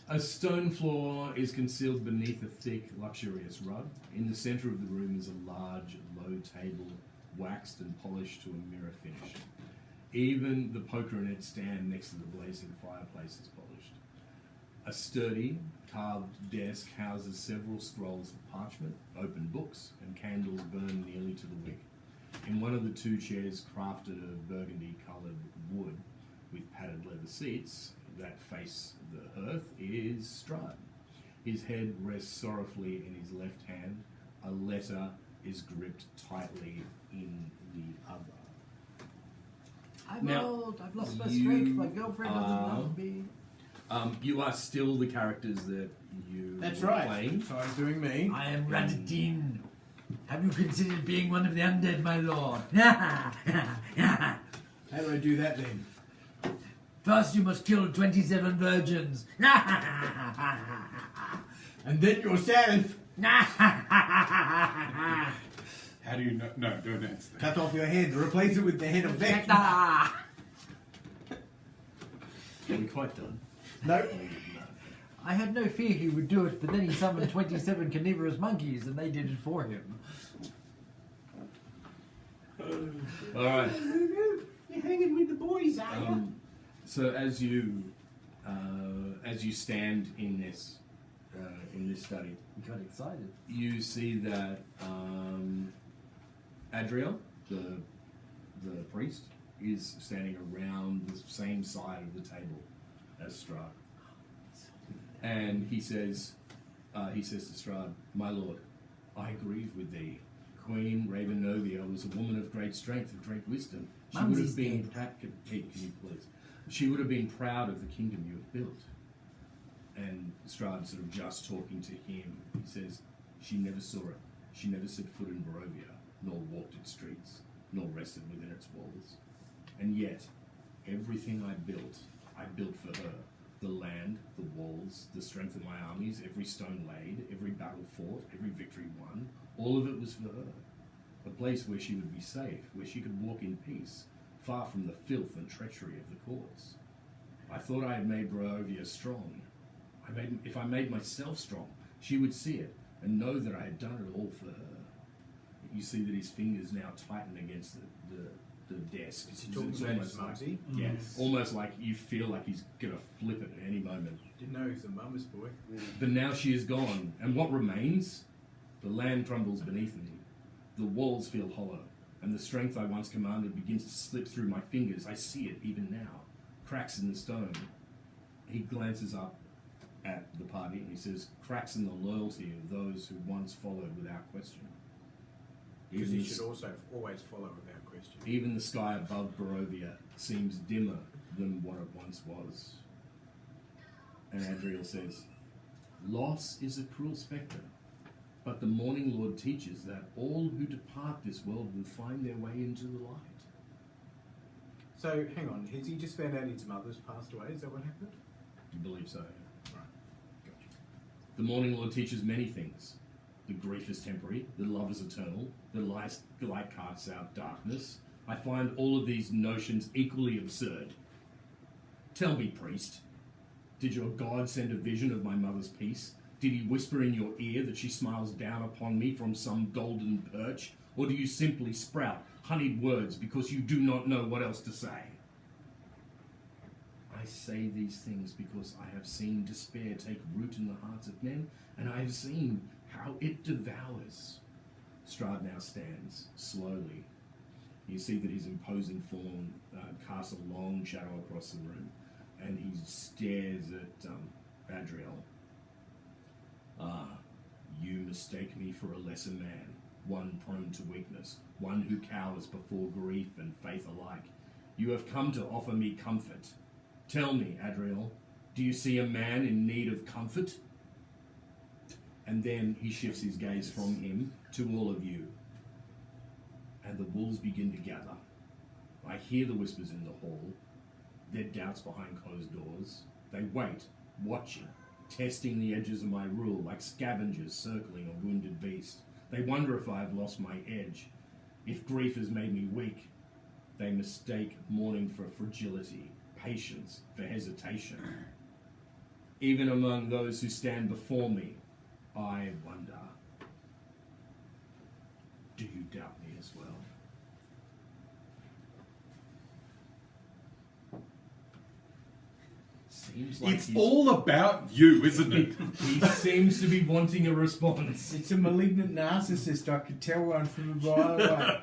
A stone floor is concealed beneath a thick, luxurious rug. In the centre of the room is a large, low table, waxed and polished to a mirror finish. Even the poker in its stand next to the blazing fireplace is polished. A sturdy, carved desk houses several scrolls of parchment, open books, and candles burned nearly to the wick. In one of the two chairs crafted of burgundy-coloured wood with padded leather seats that face the hearth is Strahd. His head rests sorrowfully in his left hand. A letter is gripped tightly in the other. I'm Now, old, I've lost my you strength, my girlfriend doesn't are- love me. You are still the characters that you That's were right. playing. So I'm doing me. I am Radadin. Have you considered being one of the undead, my lord? How do I do that then? First you must kill 27 virgins. And then yourself. How do you know? No, don't answer that. Cut off your head. Replace it with the head of Vecna. Are we quite done? No. I had no fear he would do it, but then he summoned 27 carnivorous monkeys and they did it for him. All right. You're hanging with the boys, are you? So as you stand in this study, He got excited. you see that Adriel, the priest, is standing around the same side of the table as Strahd, and he says to Strahd, "My lord, I grieve with thee. Queen Ravenovia was a woman of great strength, of great wisdom. She would Mumsy's have been dead. can you please? She would have been proud of the kingdom you have built." And Strahd sort of just talking to him, he says, "She never saw it. She never set foot in Barovia, nor walked its streets, nor rested within its walls. And yet, everything I built for her. The land, the walls, the strength of my armies, every stone laid, every battle fought, every victory won, all of it was for her. A place where she would be safe, where she could walk in peace, far from the filth and treachery of the courts. I thought I had made Barovia strong. If I made myself strong, she would see it and know that I had done it all for her." You see that his fingers now tighten against the desk. Is he talking about his mumsy? Yes, almost like you feel like he's going to flip it at any moment. Didn't know he was a mama's boy. But now she is gone, and what remains? The land crumbles beneath me. The walls feel hollow, and the strength I once commanded begins to slip through my fingers. I see it even now. Cracks in the stone. He glances up at the party and he says, "Cracks in the loyalty of those who once followed without question." Because Even he the should also always follow without question. Even the sky above Barovia seems dimmer than what it once was. And Adriel says, "Loss is a cruel spectre, but the Morning Lord teaches that all who depart this world will find their way into the light." So, hang on. Has he just found out his mother's passed away? Is that what happened? You believe so? Right. Gotcha. The Morning Lord teaches many things. The grief is temporary, the love is eternal, the light casts out darkness. I find all of these notions equally absurd. Tell me, priest, did your God send a vision of my mother's peace? Did he whisper in your ear that she smiles down upon me from some golden perch, Or do you simply sprout honeyed words because you do not know what else to say? I say these things because I have seen despair take root in the hearts of men, and I have seen how it devours. Strahd now stands slowly. You see that his imposing form casts a long shadow across the room, and he stares at Adriel. Ah, you mistake me for a lesser man, one prone to weakness, one who cowers before grief and faith alike. You have come to offer me comfort. Tell me, Adriel, do you see a man in need of comfort? And then he shifts his gaze from him to all of you. And the wolves begin to gather. I hear the whispers in the hall, their doubts behind closed doors. They wait, watching, testing the edges of my rule like scavengers circling a wounded beast. They wonder if I have lost my edge, if grief has made me weak. They mistake mourning for fragility, patience for hesitation. Even among those who stand before me, I wonder, do you doubt me as well? Seems like It's all about you, isn't it? he seems to be wanting a response. It's a malignant narcissist. I could tell one from a mile away.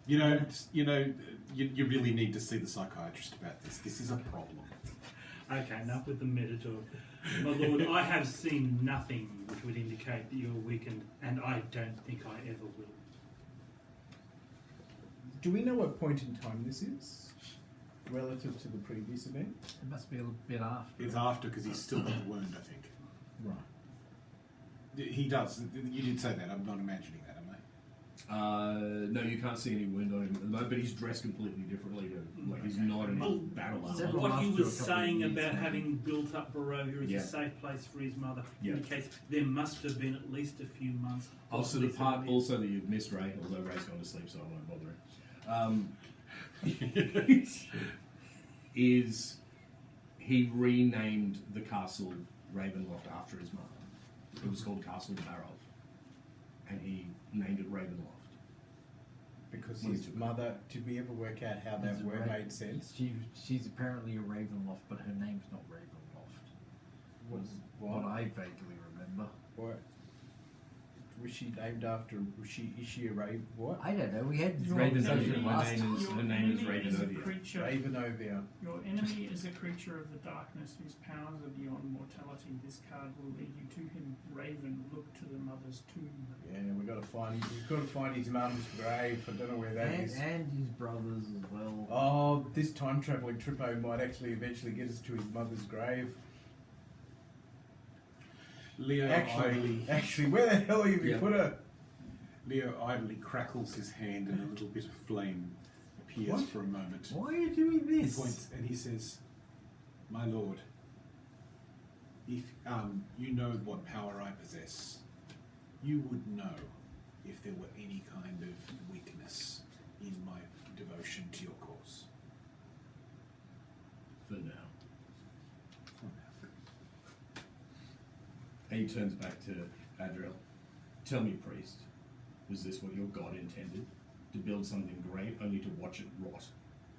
You really need to see the psychiatrist about this. This is a problem. Okay, enough with the meta talk. My lord, I have seen nothing which would indicate that you're weakened, and I don't think I ever will. Do we know what point in time this is relative to the previous event? It must be a little bit after. It's after because he's still got the wound, I think. Right. He does. You did say that. I'm not imagining that, am I? No, you can't see any wound on him at the moment, but he's dressed completely differently. Like he's not in Well, battle armor. several What he months to was a couple of saying years, about maybe. having built up Barovia as Yeah. a safe place for his mother Yeah. indicates there must have been at least a few months. Also, the possibly part 7 years. also that you've missed, Ray, although Ray's gone to sleep, so I won't bother him, is he renamed the castle Ravenloft after his mother. It was called Castle Barov, and he named it Ravenloft. Because When his he took mother, did we ever work out how that It's a word Ra- made sense? She's apparently a Ravenloft, but her name's not Ravenloft. Was what What? I vaguely remember. What? Was she named after? Is she a raven? What? I don't know. We had this Your conversation enemy- last Her time. name is- your her name is enemy a Ravenovia. creature. Ravenovia. Your enemy is a creature of the darkness whose powers are beyond mortality. This card will lead you to him. Raven, look to the mother's tomb. Yeah, we've got to find his mum's grave. I don't know where that is. And his brothers as well. Oh, this time travelling trippo might actually eventually get us to his mother's grave. Leo Actually, where the hell have you Yeah. put her? Leo idly crackles his hand and a little bit of flame appears What? for a moment. Why are you doing He this? points and he says, "My lord, if you know what power I possess, you would know if there were any kind of weakness in my devotion to your cause." For now. And he turns back to Adriel. Tell me, priest, was this what your god intended? To build something great only to watch it rot?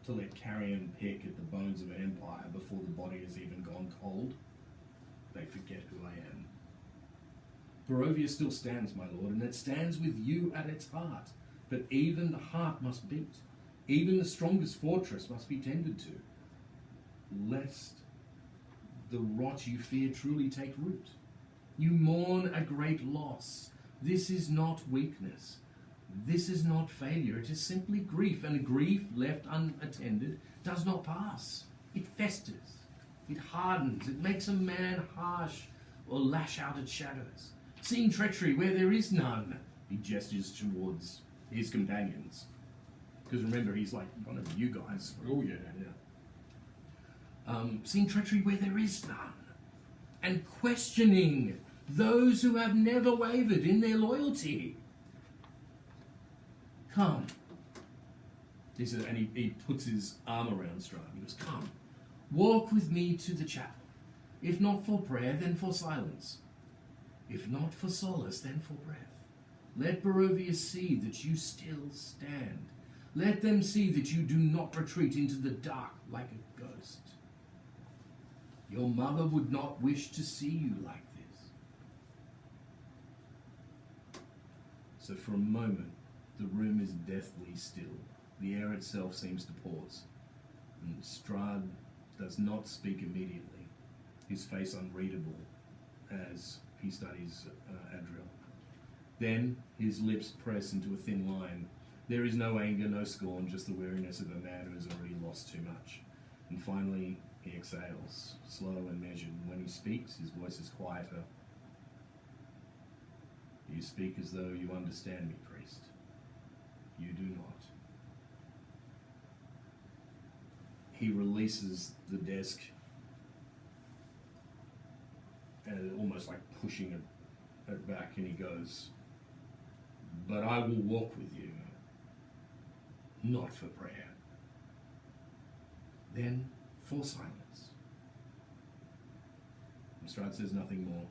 To let carrion pick at the bones of an empire before the body has even gone cold? They forget who I am. Barovia still stands, my lord, and it stands with you at its heart. But even the heart must beat. Even the strongest fortress must be tended to, lest the rot you fear truly take root. You mourn a great loss. This is not weakness. This is not failure. It is simply grief, and grief left unattended does not pass. It festers. It hardens. It makes a man harsh or lash out at shadows. Seeing treachery where there is none. He gestures towards his companions. Because remember, he's like one of you guys. Oh, yeah. Seeing treachery where there is none. And questioning those who have never wavered in their loyalty. Come. He says, and he puts his arm around Strahd. He goes, come, walk with me to the chapel. If not for prayer, then for silence. If not for solace, then for breath. Let Barovia see that you still stand. Let them see that you do not retreat into the dark like a ghost. Your mother would not wish to see you like this. So for a moment, the room is deathly still. The air itself seems to pause. And Strahd does not speak immediately, his face unreadable as he studies Adriel. Then his lips press into a thin line. There is no anger, no scorn, just the weariness of a man who has already lost too much. And finally, he exhales, slow and measured. And when he speaks, his voice is quieter. You speak as though you understand me, priest. You do not. He releases the desk, and almost like pushing it back, and he goes, "But I will walk with you, not for prayer." Then, for silence. Strahd says nothing more.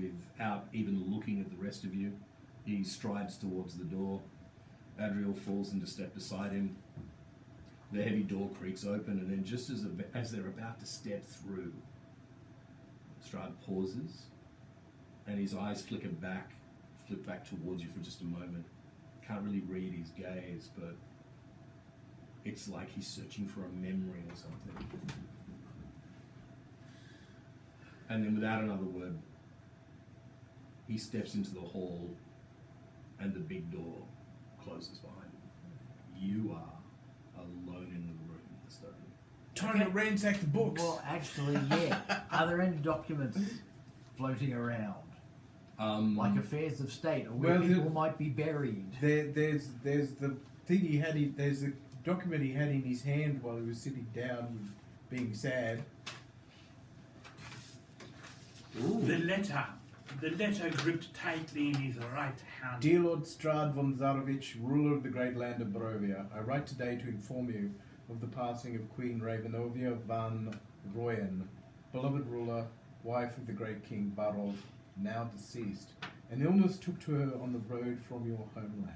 Without even looking at the rest of you, he strides towards the door. Adriel falls into step beside him. The heavy door creaks open, and then just as they're about to step through, Strahd pauses, and his eyes flip back towards you for just a moment. Can't really read his gaze, but it's like he's searching for a memory or something. And then without another word, he steps into the hall, and the big door closes behind him. You are alone in the room in the study. Time to ransack the books. Well, actually, yeah. Are there any documents floating around? Like affairs of state, or where Well, people might be buried? There's the thing he had. There's a document he had in his hand while he was sitting down, being sad. The letter gripped tightly in his right hand. Dear Lord Strahd von Zarovich, ruler of the great land of Barovia, I write today to inform you of the passing of Queen Ravenovia van Royen, beloved ruler, wife of the great King Barov, now deceased. An illness took to her on the road from your homeland,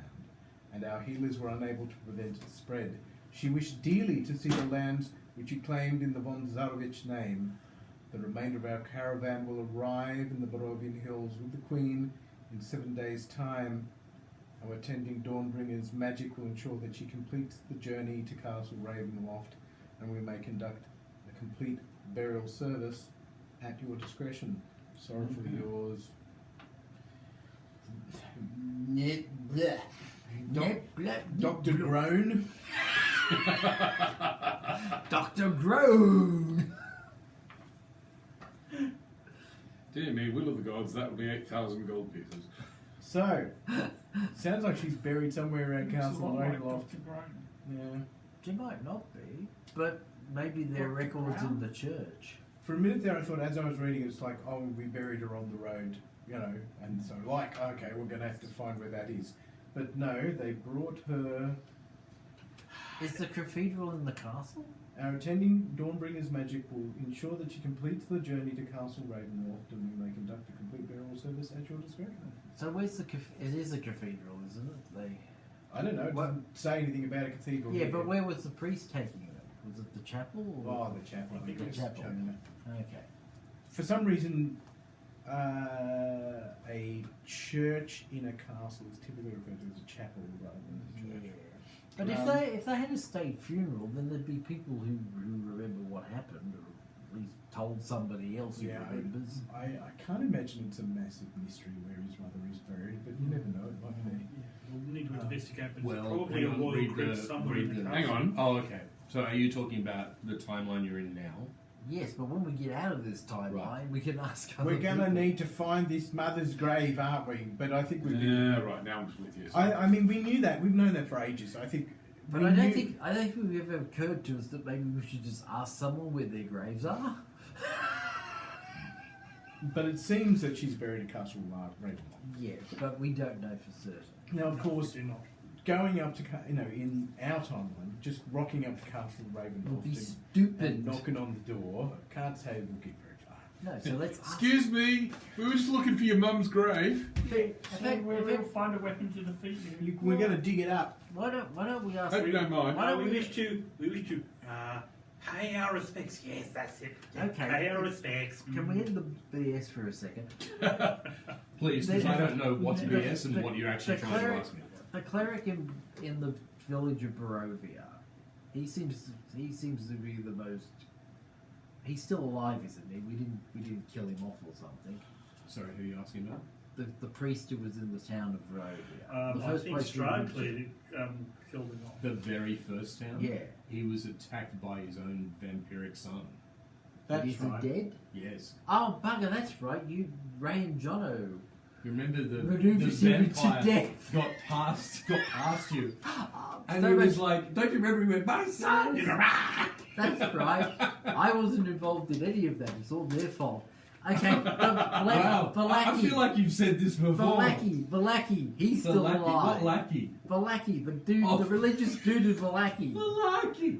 and our healers were unable to prevent its spread. She wished dearly to see the lands which you claimed in the von Zarovich name. The remainder of our caravan will arrive in the Barovian hills with the Queen in 7 days' time. Our attending Dawnbringer's magic will ensure that she completes the journey to Castle Ravenloft, and we may conduct a complete burial service at your discretion. Sorrowfully yours. Dr. Groan. Dr. Groan! Dear me, will of the gods, that would be 8,000 gold pieces. So, sounds like she's buried somewhere around Looks a Castle lot like Ravenloft. Dr. Groan. Yeah. She might not be, but maybe there are Dr. records in Brown? the church. For a minute there, I thought, as I was reading, it's like, oh, we buried her on the road, you know, and so, like, okay, we're going to have to find where that is. But no, they brought her. Is the cathedral in the castle? Our attending Dawnbringer's magic will ensure that she completes the journey to Castle Ravenloft, and we may conduct a complete burial service at your discretion. So where's the it is a cathedral, isn't it? I don't know, it What- doesn't say anything about a cathedral. Yeah, here. but where was the priest taking it? Was it the chapel? Or? Oh, the chapel. I think The it's chapel. Okay. For some reason, a church in a castle is typically referred to as a chapel rather than a church. But if they had a state funeral, then there'd be people who remember what happened, or at least told somebody else who Yeah, remembers. I can't imagine it's a massive mystery where his mother is buried, but you never know, it might be. We'll need to investigate, but Well, it's probably a hang on, royal read crypt the- somewhere read in the the- castle. Hang on. Oh, okay. So are you talking about the timeline you're in now? Yes, but when we get out of this timeline, Right. we can ask other We're going to people. need to find this mother's grave, aren't we? But I think we Yeah, right, now I'm just with you. I mean, we knew that. We've known that for ages. I think. But we I don't knew- think it ever occurred to us that maybe we should just ask someone where their graves are. But it seems that she's buried at Castle Ravenloft. Yes, but we don't know for certain. Now, of course, Do not. going up to, in our timeline, just rocking up to Castle It would Ravenloft be and stupid. knocking on the door, can't say we'll get very far. No, so let's ask. Excuse me, we were just looking for your mum's grave. So we'll find a weapon to defeat you. We're going to dig it up. Why don't we ask? Hope you don't mind. Why don't we we? wish to pay our respects. Yes, that's it. Okay. Pay our respects. Can we end the BS for a second? Please, because I don't know what's the- BS and the- what you're actually the trying to cleric- ask me. The cleric in the village of Barovia, he seems to be the most. He's still alive, isn't he? We didn't kill him off or something. Sorry, who are you asking about? The priest who was in the town of Barovia. The I first think place we Stride went to. cleared killed him off. The very first town? Yeah. He was attacked by his own vampiric son. That's Is right. he dead? Yes. Oh, bugger, that's right. You, Ray and Jono. You remember the Reduced him to vampire death. got past you. And So he much- was like, don't you remember? He went, my son! That's right. I wasn't involved in any of that. It's all their fault. Okay, Wow. the I lackey. feel like you've said this The before. lackey, he's The still lackey. alive. What lackey? The lackey, the dude, Oh. the religious dude of the lackey. The lackey.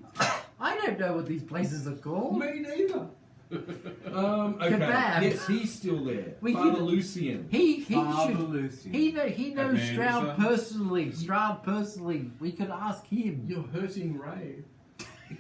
I don't know what these places are called. Me neither. Okay. Kebab. Yes, he's still there. We Father can- Lucian. He Father should. Lucian. He knows Ebenezer. Stroud personally. Stroud personally. We could ask him. You're hurting Ray.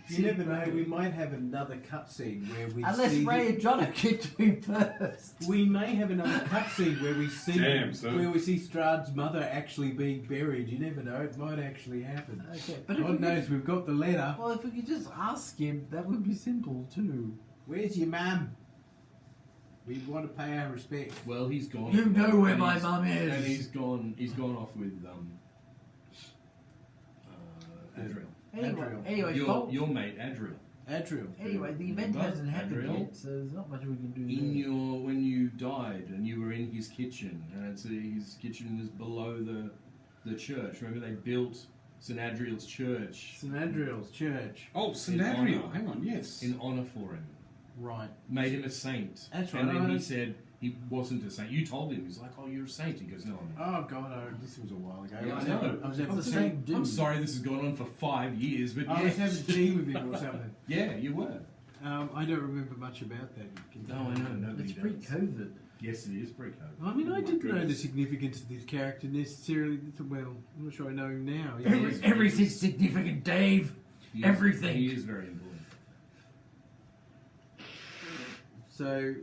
You never know, we might have another cutscene where we Unless see Ray and John get to him first. we may have another cutscene where we see Damn, son. where we see Strahd's mother actually being buried. You never know, it might actually happen. Okay, but if we God could- knows, we've got the letter. Well, if we could just ask him, that would be simple too. Where's your mum? We want to pay our respects. Well, he's gone. You know where And my he's- mum is. And he's gone off with Adriel. Anyway, Your mate Adriel. Adriel. anyway, the event Remember hasn't happened Adriel? yet, so there's not much we can do In there. when you died and you were in his kitchen, and his kitchen was below the church. Remember they built St Adriel's church St Adriel's Church. Oh, St. In Adriel. honour. Hang on, yes. in honor for him. Right. Made him a saint. That's And right. then he said he wasn't a saint. You told him. He's like, "Oh, you're a saint." He goes, "No, I'm not." Oh God, this was a while ago. Yeah, I was I know. having- I was having It's the tea. same dude. I'm sorry, this has gone on for 5 years, but I was yeah. having tea with him or something. Yeah, you were. I don't remember much about that. No, I know. Nobody It's does. pre-COVID. Yes, it is pre-COVID. I mean, I Oh my didn't know the goodness. significance of this character necessarily. Well, I'm not sure I know him now. Every- He's- Everything's significant, Dave. He is- Everything. He is very important. So,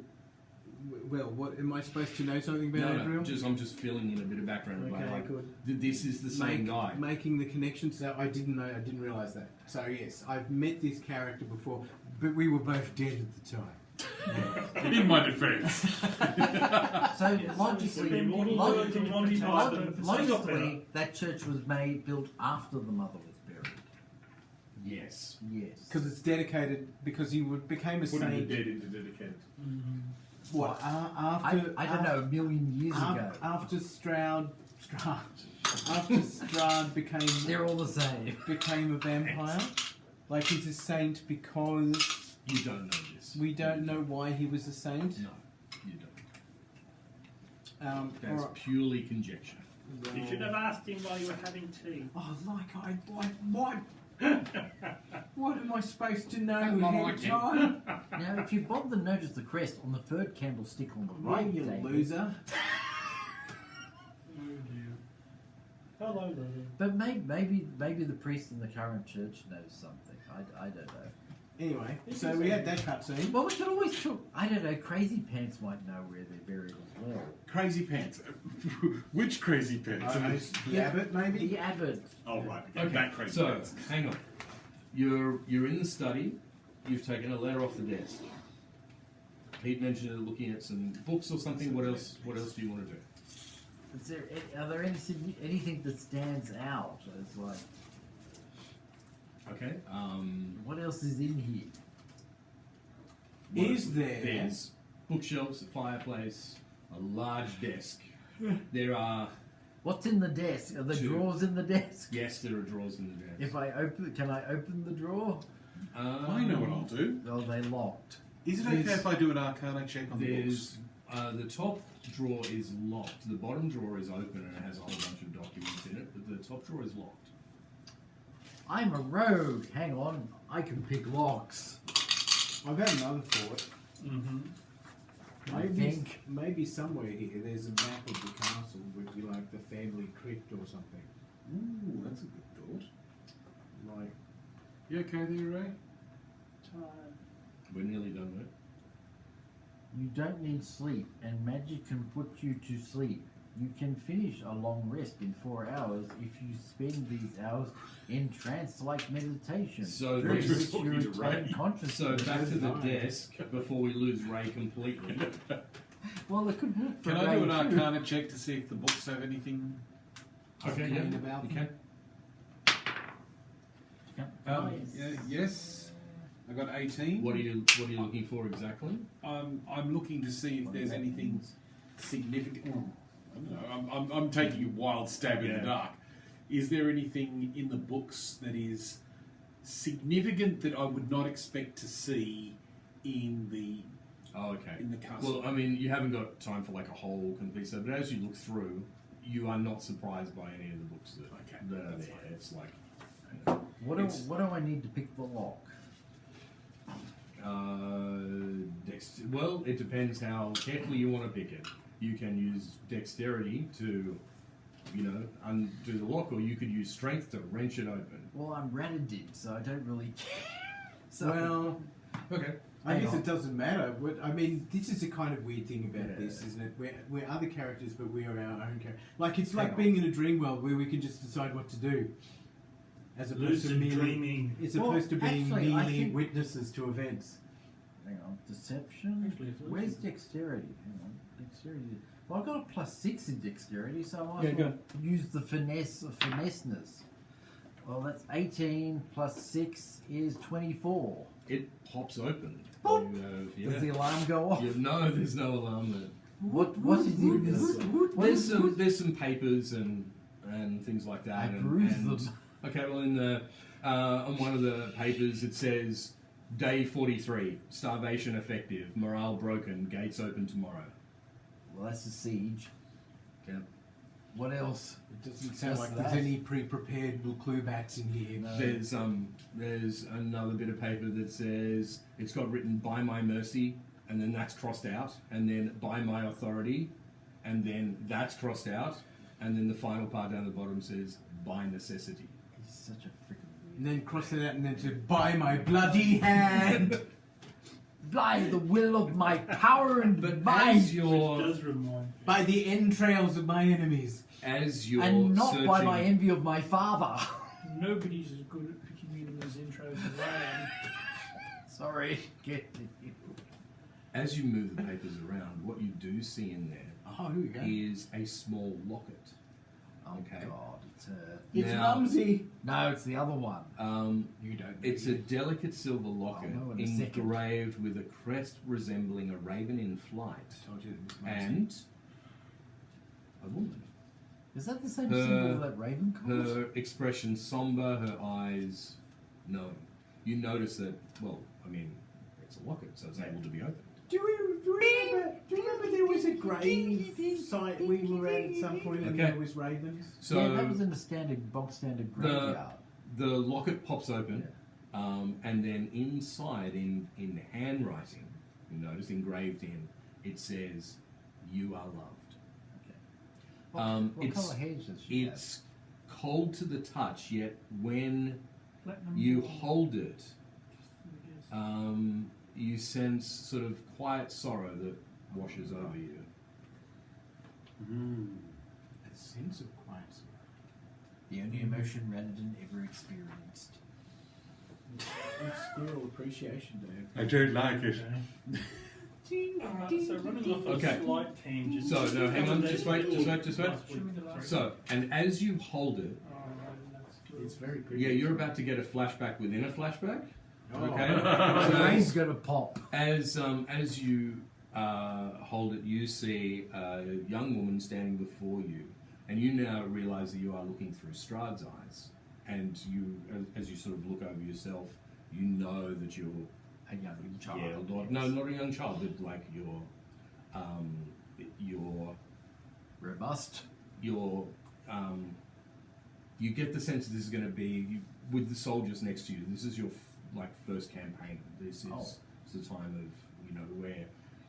well, what am I supposed to know something about No, Adriel? I'm just filling in a bit of background about Okay, like good. this is the same guy. Making the connections. So I didn't know. I didn't realize that. So yes, I've met this character before, but we were both dead at the time. In my defence. So Yes. logically, The immortal words of Monty Python. logically, that church was built after the mother was buried. Yes. Yes, Yes. because it's dedicated. Because he became a Putting the saint. dead into dedicated. What after? I don't know, a million years ago. After Strahd became They're all the same. a vampire. Like he's a saint because You don't know this. we don't know why he was a saint. No, you don't. That's Alright. purely conjecture. You should have asked him while you were having tea. Oh, what? What am I supposed to know Not ahead like of him. time? Now, if you bother to notice the crest on the third candlestick on the Right, right, you David, loser. Oh dear. Hello there. But maybe the priest in the current church knows something. I don't know. Anyway, so we had that cutscene. Well, we could always talk. I don't know. Crazy Pants might know where they're buried as well. Crazy pants. Which crazy pants? The abbot, maybe? The abbot. Oh, right. Okay, that crazy So pants. hang on. You're in the study. You've taken a letter off the desk. Pete mentioned looking at some books or something. What else? What else do you want to do? Is there? Are there anything that stands out? As like, Okay. what else is in here? Is there? There's bookshelves, a fireplace, a large desk. There are What's in the desk? Are the Two. drawers in the desk? yes, there are drawers in the desk. If I can I open the drawer? I know what I'll do. Oh, they locked. Is it okay There's- if I do an Arcana check on the books? There's the top drawer is locked. The bottom drawer is open and it has a whole bunch of documents in it, but the top drawer is locked. I'm a rogue. Hang on, I can pick locks. I've had another thought. Mm-hmm. I Maybe, think. maybe somewhere here there's a map of the castle would be like the family crypt or something. Ooh, that's a good thought. Like, You okay there, Ray? We're nearly done, mate. You don't need sleep, and magic can put you to sleep. You can finish a long rest in 4 hours if you spend these hours in trance-like meditation. So during this- which you Talking to Ray. retain consciousness. So back to the Nice. desk before we lose Ray completely. Well, it could work for Can I do an Ray too. Arcana check to see if the books have anything? Okay, arcane yeah, about you them? can. Yes. I got 18. What are you looking for exactly? I'm looking to see if there's anything significant. Well, I don't know. I'm taking a wild stab in Yeah. the dark. Is there anything in the books that is significant that I would not expect to see in the Oh, okay. castle? Well, I mean, you haven't got time for like a whole complete set, but as you look through, you are not surprised by any of the books that are there. that's fine. It's like, What do I need to pick the lock? well, it depends how carefully you want to pick it. You can use dexterity to, undo the lock, or you could use strength to wrench it open. Well, I'm Ranadin, so I don't really care. So, well, Okay. I Hang guess on. it doesn't matter. I mean, this is a kind of weird thing about Yeah. this, isn't it? We're other characters, but we are our own character. Like, it's Hang like on. being in a dream world where we can just decide what to do. As opposed to Lucid merely, dreaming. it's Well, opposed to being actually, I merely think- witnesses to events. hang on, deception. Actually, it's Where's lucid. dexterity? Hang on, dexterity. Well, I've got a +6 in dexterity, so I might Yeah, as well use the finesse of finesseness. Well, that's 18 plus 6 is 24. It pops open. Boop. You have, Does the alarm go off? No, there's no alarm there. What is in this? There's some papers and things like that. I and, peruse and- them. Okay, well in the on one of the papers it says day 43, starvation effective, morale broken, gates open tomorrow. Well, that's a siege. Yeah. What else? It doesn't sound Just like that. there's any pre-prepared clue bats in here. No. There's another bit of paper that says it's got written by my mercy, and then that's crossed out, and then by my authority, and then that's crossed out, and then the final part down the bottom says by necessity. He's such a freaking And then cross it out and then to by my bloody hand. by the will of my power and But might, as Which you're does remind me. By the entrails of my enemies. and not searching, by my envy of my father. Nobody's as good at picking enemies' intros as I am. Sorry. as you move the papers around, what you do see in there Oh, here we go. is a small locket. Oh Okay. God, it's a... It's Now- Mumsy. No, it's the other one. You don't. It's a delicate silver locket I'll know in a second. engraved with a crest resembling a raven in flight I told you it was Mumsy. and a woman. Is that the same Her- symbol that Raven calls? Her expression somber, her eyes knowing. You notice that, well, I mean, it's a locket, so it's able to be opened. Do you remember there was a grave site we were at some point and Okay. there was ravens? So yeah, that was in the bog standard graveyard. the locket pops open, and then inside, in handwriting, you notice engraved in, it says, "You are loved." What it's colour hairs does she have? it's cold to the touch, yet when Platinum you gold. hold it, Just a guess. you sense sort of quiet sorrow that washes over you. A sense of quiet. The only emotion Ranadin ever experienced. It's Squirrel Appreciation Day. I don't like it. Alright, so running off a Okay. slight tangent. So, no, hang on, just wait. Last week. Show me the last So, and as you hold it, Oh, that's good. It's very pretty. yeah, you're about to get a flashback within a flashback. Oh. Okay. The So brain's gonna pop. as you hold it, you see a young woman standing before you, and you now realise that you are looking through Strahd's eyes, and you, as you sort of look over yourself, you know that you're A young child. yeah, not, no, not a young child, but like you're Robust. you get the sense that this is going to be with the soldiers next to you. This is your first campaign. This is Oh. the time of where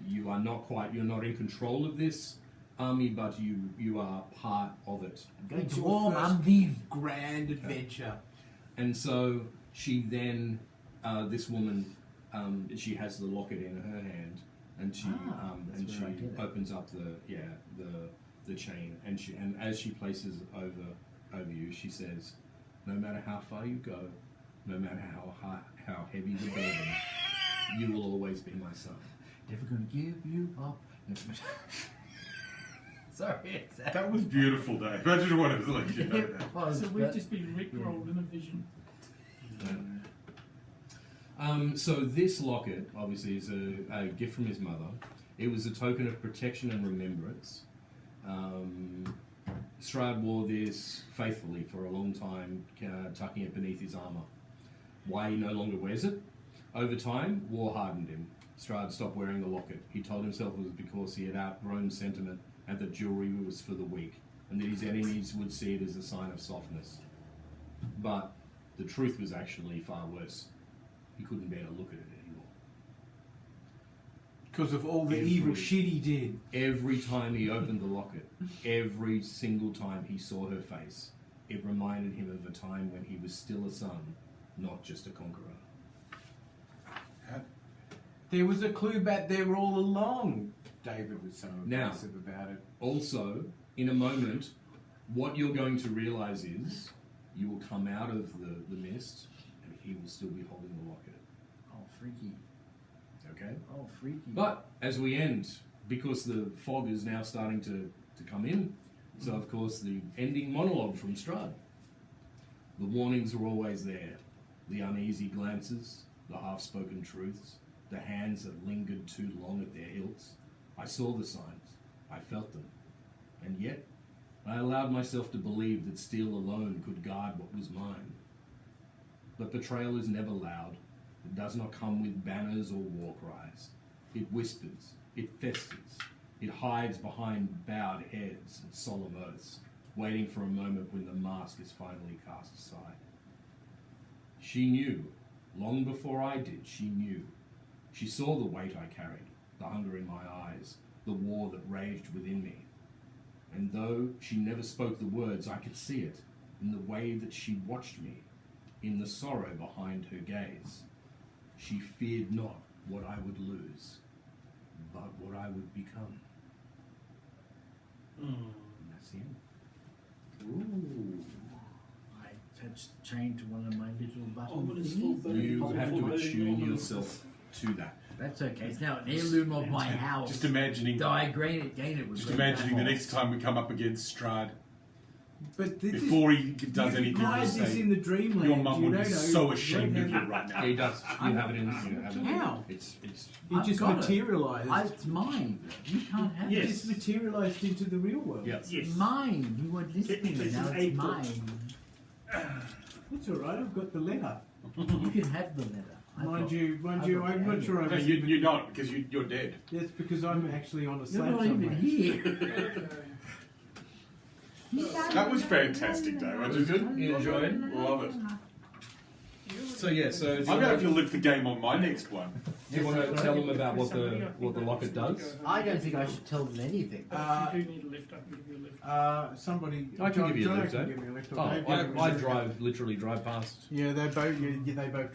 You are not quite. You're not in control of this army, but you are part of it. I'm going It's to your war, first Mum. grand adventure. And so she then, this woman, she has the locket in her hand, and she that's where I get it. opens up the chain, and as she places over you, she says, "No matter how far you go, no matter how heavy the burden, you will always be my son." Never gonna give you up. Sorry, it's That was beautiful, Dave. I just wanted to let you know that. It was, So we've but- just been rickrolled in a vision. So this locket, obviously, is a gift from his mother. It was a token of protection and remembrance. Strahd wore this faithfully for a long time, tucking it beneath his armour. Why he no longer wears it? Over time, war hardened him. Strahd stopped wearing the locket. He told himself it was because he had outgrown sentiment and that jewellery was for the weak, and that his enemies would see it as a sign of softness. But the truth was actually far worse. He couldn't bear to look at it anymore. Because of all the Every- evil shit he did. Every time he opened the locket, every single time he saw her face, it reminded him of a time when he was still a son, not just a conqueror. There was a clue back there all along. David was so Now- aggressive about it. Also, in a moment, what you're going to realize is you will come out of the mist and he will still be holding the locket. Oh, freaky. Okay? Oh, freaky. But as we end, because the fog is now starting to come in, so of course the ending monologue from Strahd. The warnings were always there. The uneasy glances, the half-spoken truths, the hands that lingered too long at their hilts. I saw the signs. I felt them. And yet, I allowed myself to believe that steel alone could guard what was mine. But betrayal is never loud. It does not come with banners or war cries. It whispers. It festers. It hides behind bowed heads and solemn oaths, waiting for a moment when the mask is finally cast aside. She knew. Long before I did, she knew. She saw the weight I carried, the hunger in my eyes, the war that raged within me. And though she never spoke the words, I could see it in the way that she watched me, in the sorrow behind her gaze. She feared not what I would lose, but what I would become. And that's the end. Ooh. I attached the chain to one of my little button Ominous thingies. full You Very have to very attune ominous. yourself to that. That's okay. It's now an heirloom of my house. Just imagining, Though I gain it was just great imagining the baffle. next time we come up against Strahd, But this before he does you anything, hide just this say, in the dreamland. your mum you would don't be know, so you ashamed don't of you have- right now. Yeah, he does. You have it in. You have it. How? It's. It just got it. materialised. It's mine. You can't have It Yes. it. just materialised into the real world. Yeah. It's Yes. mine. You weren't listening. It's Now an it's April. mine. It's all right. I've got the letter. You can have the letter. I've Mind got- you, I've got I'm not the sure I No, was. you're not, because you're dead. That's because I'm actually on a You're slab not somewhere. even here. That was fantastic, Dave. I just Good. You enjoy it. love it. So yeah. So. I'm gonna have to lift the game on my next one. Do you want to tell them about what the locket does? I don't think I should tell them anything. But if you do need a lift, I can give you a lift. Somebody. I can give you a John lift, can eh? give me a lift. or Oh, Dave can give me a I lift. literally drive past. Yeah, they both. Yeah, they both